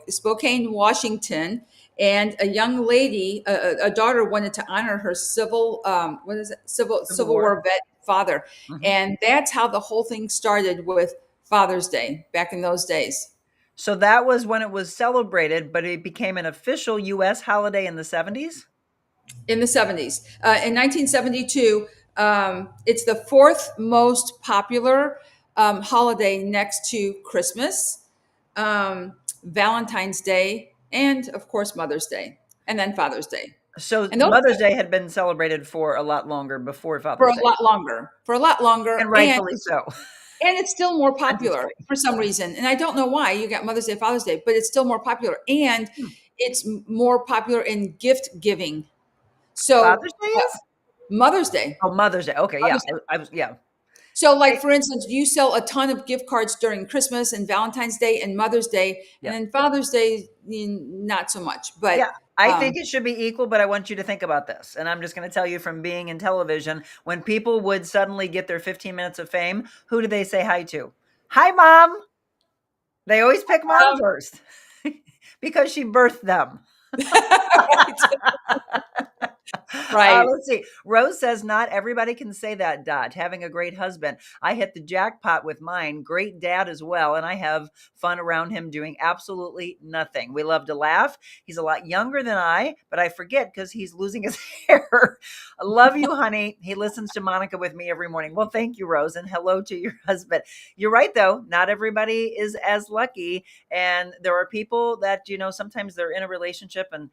Spokane, Washington, and a young lady, a daughter, wanted to honor her Civil War vet father, Mhm. and that's how the whole thing started with Father's Day back in those days. So that was when it was celebrated, but it became an official U.S. holiday in the 70s? In the 70s. In 1972, it's the fourth most popular holiday next to Christmas, Valentine's Day, and of course, Mother's Day, and then Father's Day. So And those Mother's Day had been celebrated for a lot longer before for Father's a Day, lot longer, and rightfully so. and it's still more That's popular great. for some reason. And I don't know why. You got Mother's Day, Father's Day, but it's still more popular, and Hmm. it's more popular in gift giving. So Father's Day is? Mother's Day. Oh, Mother's Day. Okay, yeah. Mother's Day. I was, yeah. So, like for instance, you sell a ton of gift cards during Christmas and Valentine's Day and Mother's Day, Yeah. and then Father's Day, not so much. But Yeah. I think it should be equal, but I want you to think about this. And I'm just going to tell you from being in television, when people would suddenly get their 15 minutes of fame, who do they say hi to? Hi, Mom. They always pick Mom first because she birthed them. Right. Let's see. Rose says, not everybody can say that, Dot. Having a great husband. I hit the jackpot with mine. Great dad as well. And I have fun around him doing absolutely nothing. We love to laugh. He's a lot younger than I, but I forget because he's losing his hair. I love you, honey. He listens to Monica with me every morning. Well, thank you, Rose. And hello to your husband. You're right, though. Not everybody is as lucky. And there are people that, sometimes they're in a relationship and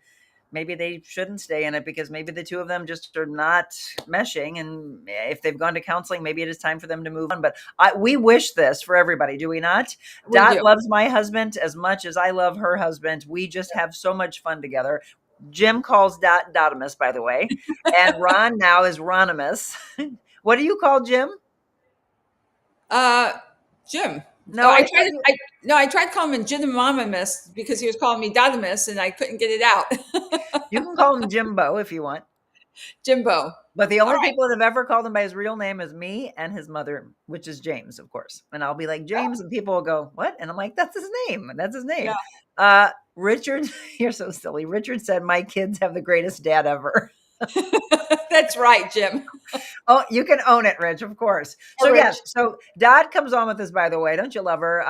maybe they shouldn't stay in it because maybe the two of them just are not meshing. And if they've gone to counseling, maybe it is time for them to move on. But we wish this for everybody, do we not? Dot loves my husband as much as I love her husband. We just have so much fun together. Jim calls Dot Dotimus, by the way. And Ron now is Ronimus. What do you call Jim? Jim. No, I tried calling him Jimmomamus because he was calling me Dotimus and I couldn't get it out. You can call him Jimbo if you want. Jimbo. But the only people that have ever called him by his real name is me and his mother, which is James, of course. And I'll be like, James, and people will go, what? And I'm like, that's his name. That's his name. Yeah. Richard, you're so silly. Richard said, my kids have the greatest dad ever. That's right, Jim. Oh, you can own it, Rich, of course. So yes, so Dot comes on with us, by the way. Don't you love her?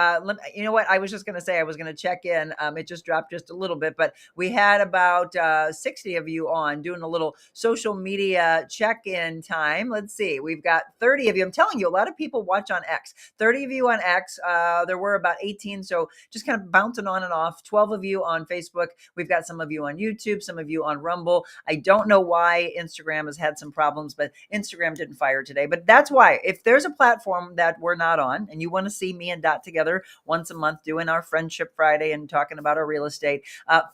You know what? I was just going to say, I was going to check in. It just dropped just a little bit, but we had about 60 of you on doing a little social media check-in time. Let's see. We've got 30 of you. I'm telling you, a lot of people watch on X. 30 of you on X. There were about 18. So just kind of bouncing on and off. 12 of you on Facebook. We've got some of you on YouTube, some of you on Rumble. I don't know why Instagram has had some problems, but Instagram didn't fire today. But that's why, if there's a platform that we're not on and you want to see me and Dot together once a month doing our Friendship Friday and talking about our real estate,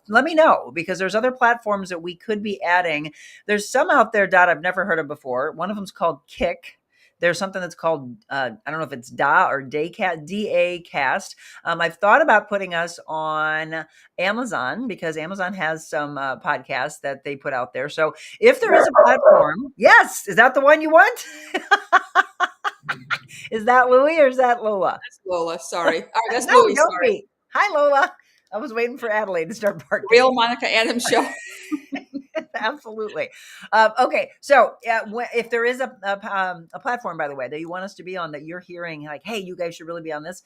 let me know, because there's other platforms that we could be adding. There's some out there, Dot, I've never heard of before. One of them's called Kick. There's something that's called, I don't know if it's DA Cast. I've thought about putting us on Amazon because Amazon has some podcasts that they put out there. So if there is a platform, yes, is that the one you want? Is that Louie or is that Lola? That's Lola. Sorry. All right, that's No, Louie. Sorry. Hi, Lola. I was waiting for Adelaide to start barking. Real Monica Adams show. Absolutely. Okay. So if there is a platform, by the way, that you want us to be on, that you're hearing like, hey, you guys should really be on this,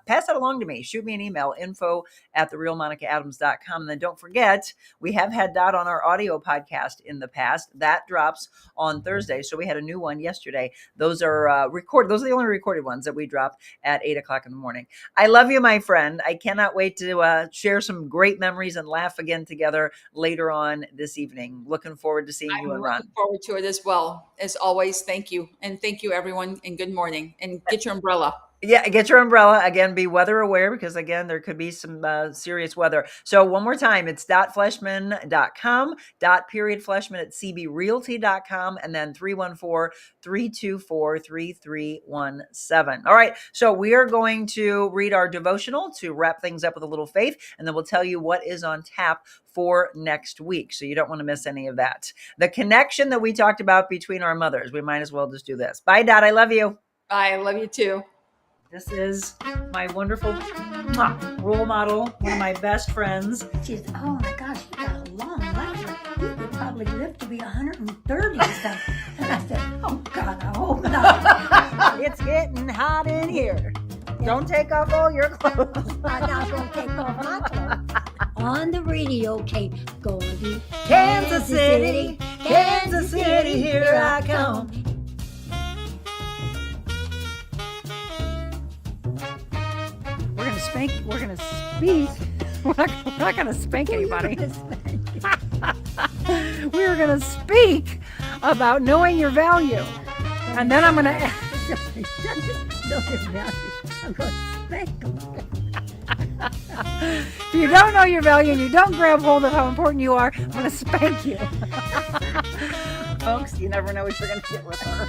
pass that along to me. Shoot me an email, info@TheRealMonicaAdams.com. And then don't forget, we have had Dot on our audio podcast in the past. That drops on Thursday. So we had a new one yesterday. Those are recorded. Those are the only recorded ones that we drop at 8:00 in the morning. I love you, my friend. I cannot wait to share some great memories and laugh again together later on this evening. Looking forward to seeing you and Ron. Looking forward to it as well. As always, thank you. And thank you, everyone, and good morning. And get your umbrella. Yeah, get your umbrella. Again, be weather aware because, again, there could be some serious weather. So one more time, it's dotfleshman.com, dot.Fleshman@cbrealty.com, and then 314-324-3317. All right, so we are going to read our devotional to wrap things up with a little faith, and then we'll tell you what is on tap for next week. So you don't want to miss any of that. The connection that we talked about between our mothers, we might as well just do this. Bye, Dot. I love you. I love you too. This is my wonderful role model, one of my best friends. She's, oh my gosh, you got a long life. You could probably live to be 130 or something. And I said, oh God, I hope not. It's getting hot in here. Don't take off all your clothes. I'm not going to take off my clothes. On the radio tape, going to be Kansas City, Kansas City, here I come. We're gonna speak. We're not gonna spank anybody. We're gonna speak about knowing your value, and then I'm gonna ask. know your value. I'm going to spank them. If you don't know your value and you don't grab hold of how important you are, I'm gonna spank you. Folks, you never know what you're gonna get with her.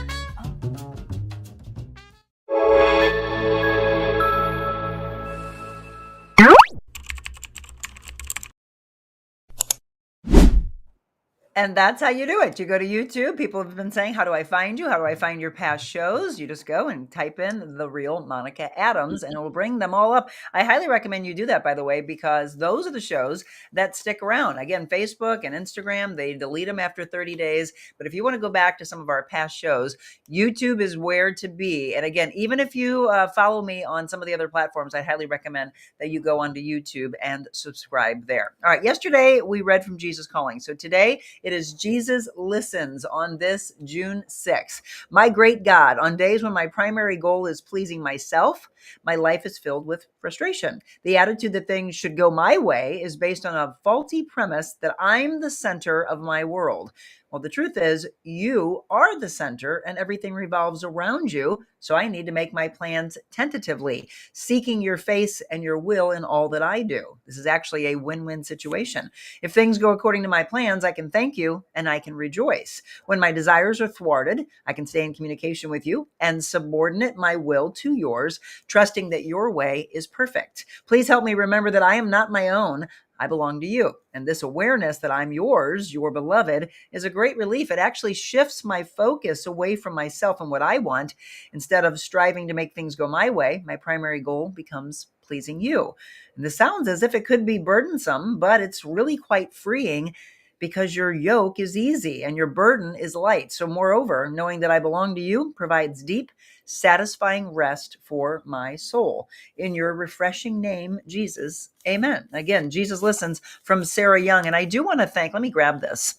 And that's how you do it. You go to YouTube. People have been saying, how do I find you? How do I find your past shows? You just go and type in The Real Monica Adams and it will bring them all up. I highly recommend you do that, by the way, because those are the shows that stick around. Again, Facebook and Instagram, they delete them after 30 days. But if you want to go back to some of our past shows, YouTube is where to be. And again, even if you follow me on some of the other platforms, I highly recommend that you go onto YouTube and subscribe there. All right. Yesterday, we read from Jesus Calling. So today, it is Jesus Listens on this June 6th. My great God, on days when my primary goal is pleasing myself, my life is filled with frustration. The attitude that things should go my way is based on a faulty premise that I'm the center of my world. Well, the truth is, you are the center and everything revolves around you. So I need to make my plans tentatively, seeking your face and your will in all that I do. This is actually a win-win situation. If things go according to my plans, I can thank you and I can rejoice. When my desires are thwarted, I can stay in communication with you and subordinate my will to yours, trusting that your way is perfect. Please help me remember that I am not my own. I belong to you. And this awareness that I'm yours, your beloved, is a great relief. It actually shifts my focus away from myself and what I want. Instead of striving to make things go my way, my primary goal becomes pleasing you. And this sounds as if it could be burdensome, but it's really quite freeing because your yoke is easy and your burden is light. So moreover, knowing that I belong to you provides deep, satisfying rest for my soul. In your refreshing name, Jesus, amen. Again, Jesus Listens from Sarah Young. And I do want to thank, let me grab this.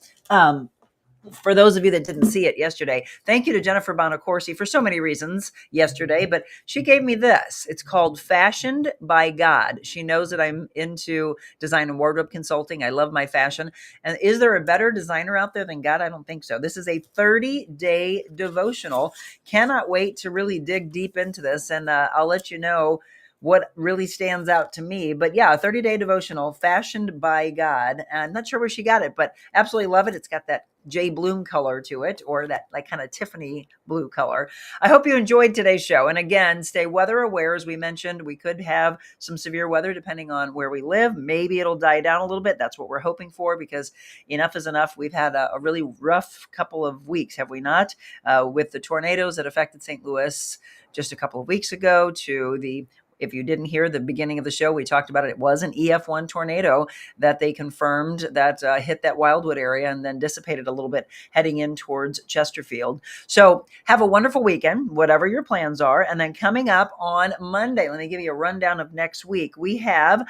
For those of you that didn't see it yesterday, thank you to Jennifer Bonacorsi for so many reasons yesterday, but she gave me this. It's called Fashioned by God. She knows that I'm into design and wardrobe consulting. I love my fashion. And is there a better designer out there than God? I don't think so. This is a 30-day devotional. Cannot wait to really dig deep into this. And I'll let you know what really stands out to me. But yeah, a 30-day devotional fashioned by God. I'm not sure where she got it, but absolutely love it. It's got that Jay Bloom color to it, or that like kind of Tiffany blue color. I hope you enjoyed today's show. And again, stay weather aware. As we mentioned, we could have some severe weather depending on where we live. Maybe it'll die down a little bit. That's what we're hoping for, because enough is enough. We've had a really rough couple of weeks, have we not? With the tornadoes that affected St. Louis just a couple of weeks ago, to the, if you didn't hear the beginning of the show, we talked about it. It was an EF1 tornado that they confirmed that hit that Wildwood area and then dissipated a little bit heading in towards Chesterfield. So have a wonderful weekend, whatever your plans are. And then coming up on Monday, let me give you a rundown of next week. We have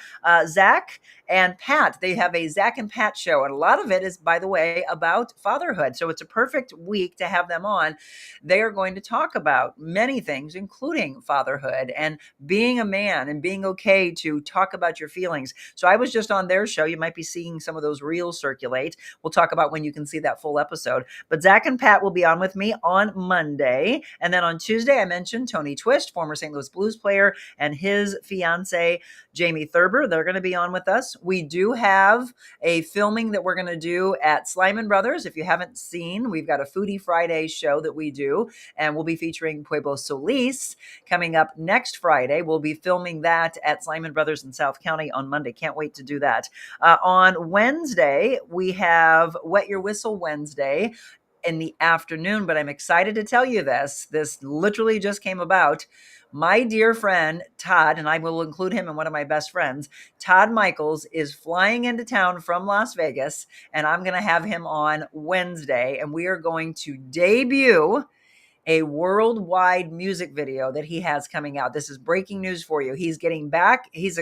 Zach and Pat. They have a Zach and Pat show. And a lot of it is, by the way, about fatherhood. So it's a perfect week to have them on. They are going to talk about many things, including fatherhood and being a man and being okay to talk about your feelings. So I was just on their show. You might be seeing some of those reels circulate. We'll talk about when you can see that full episode. But Zach and Pat will be on with me on Monday. And then on Tuesday, I mentioned Tony Twist, former St. Louis Blues player, and his fiance, Jamie Thurber. They're going to be on with us. We do have a filming that we're going to do at Slyman Brothers. If you haven't seen, we've got a Foodie Friday show that we do, and we'll be featuring Pueblo Solis coming up next Friday. We'll be filming that at Slyman Brothers in South County on Monday. Can't wait to do that. On Wednesday, we have Wet Your Whistle Wednesday in the afternoon, but I'm excited to tell you this. This literally just came about. My dear friend, Todd, and I will include him in one of my best friends, Todd Michaels, is flying into town from Las Vegas, and I'm going to have him on Wednesday, and we are going to debut a worldwide music video that he has coming out. This is breaking news for you. He's getting back. He's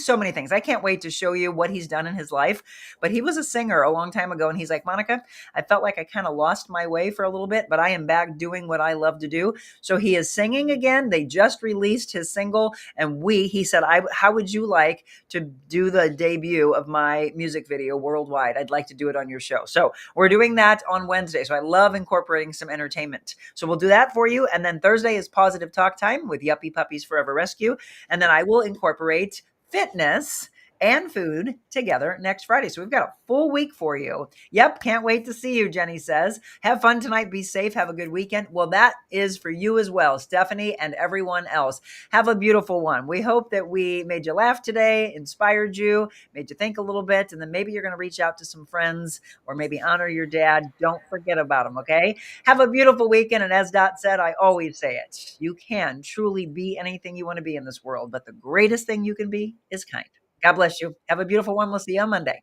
so many things. I can't wait to show you what he's done in his life. But he was a singer a long time ago. And he's like, Monica, I felt like I kind of lost my way for a little bit, but I am back doing what I love to do. So he is singing again. They just released his single. And he said, how would you like to do the debut of my music video worldwide? I'd like to do it on your show. So we're doing that on Wednesday. So I love incorporating some entertainment. So we'll do that for you. And then Thursday is Positive Talk Time with Yuppie Puppies Forever Rescue. And then I will incorporate fitness and food together next Friday. So we've got a full week for you. Yep, can't wait to see you, Jenny says. Have fun tonight. Be safe. Have a good weekend. Well, that is for you as well, Stephanie, and everyone else. Have a beautiful one. We hope that we made you laugh today, inspired you, made you think a little bit, and then maybe you're going to reach out to some friends or maybe honor your dad. Don't forget about him, okay? Have a beautiful weekend. And as Dot said, I always say it, you can truly be anything you want to be in this world, but the greatest thing you can be is kind. God bless you. Have a beautiful one. We'll see you on Monday.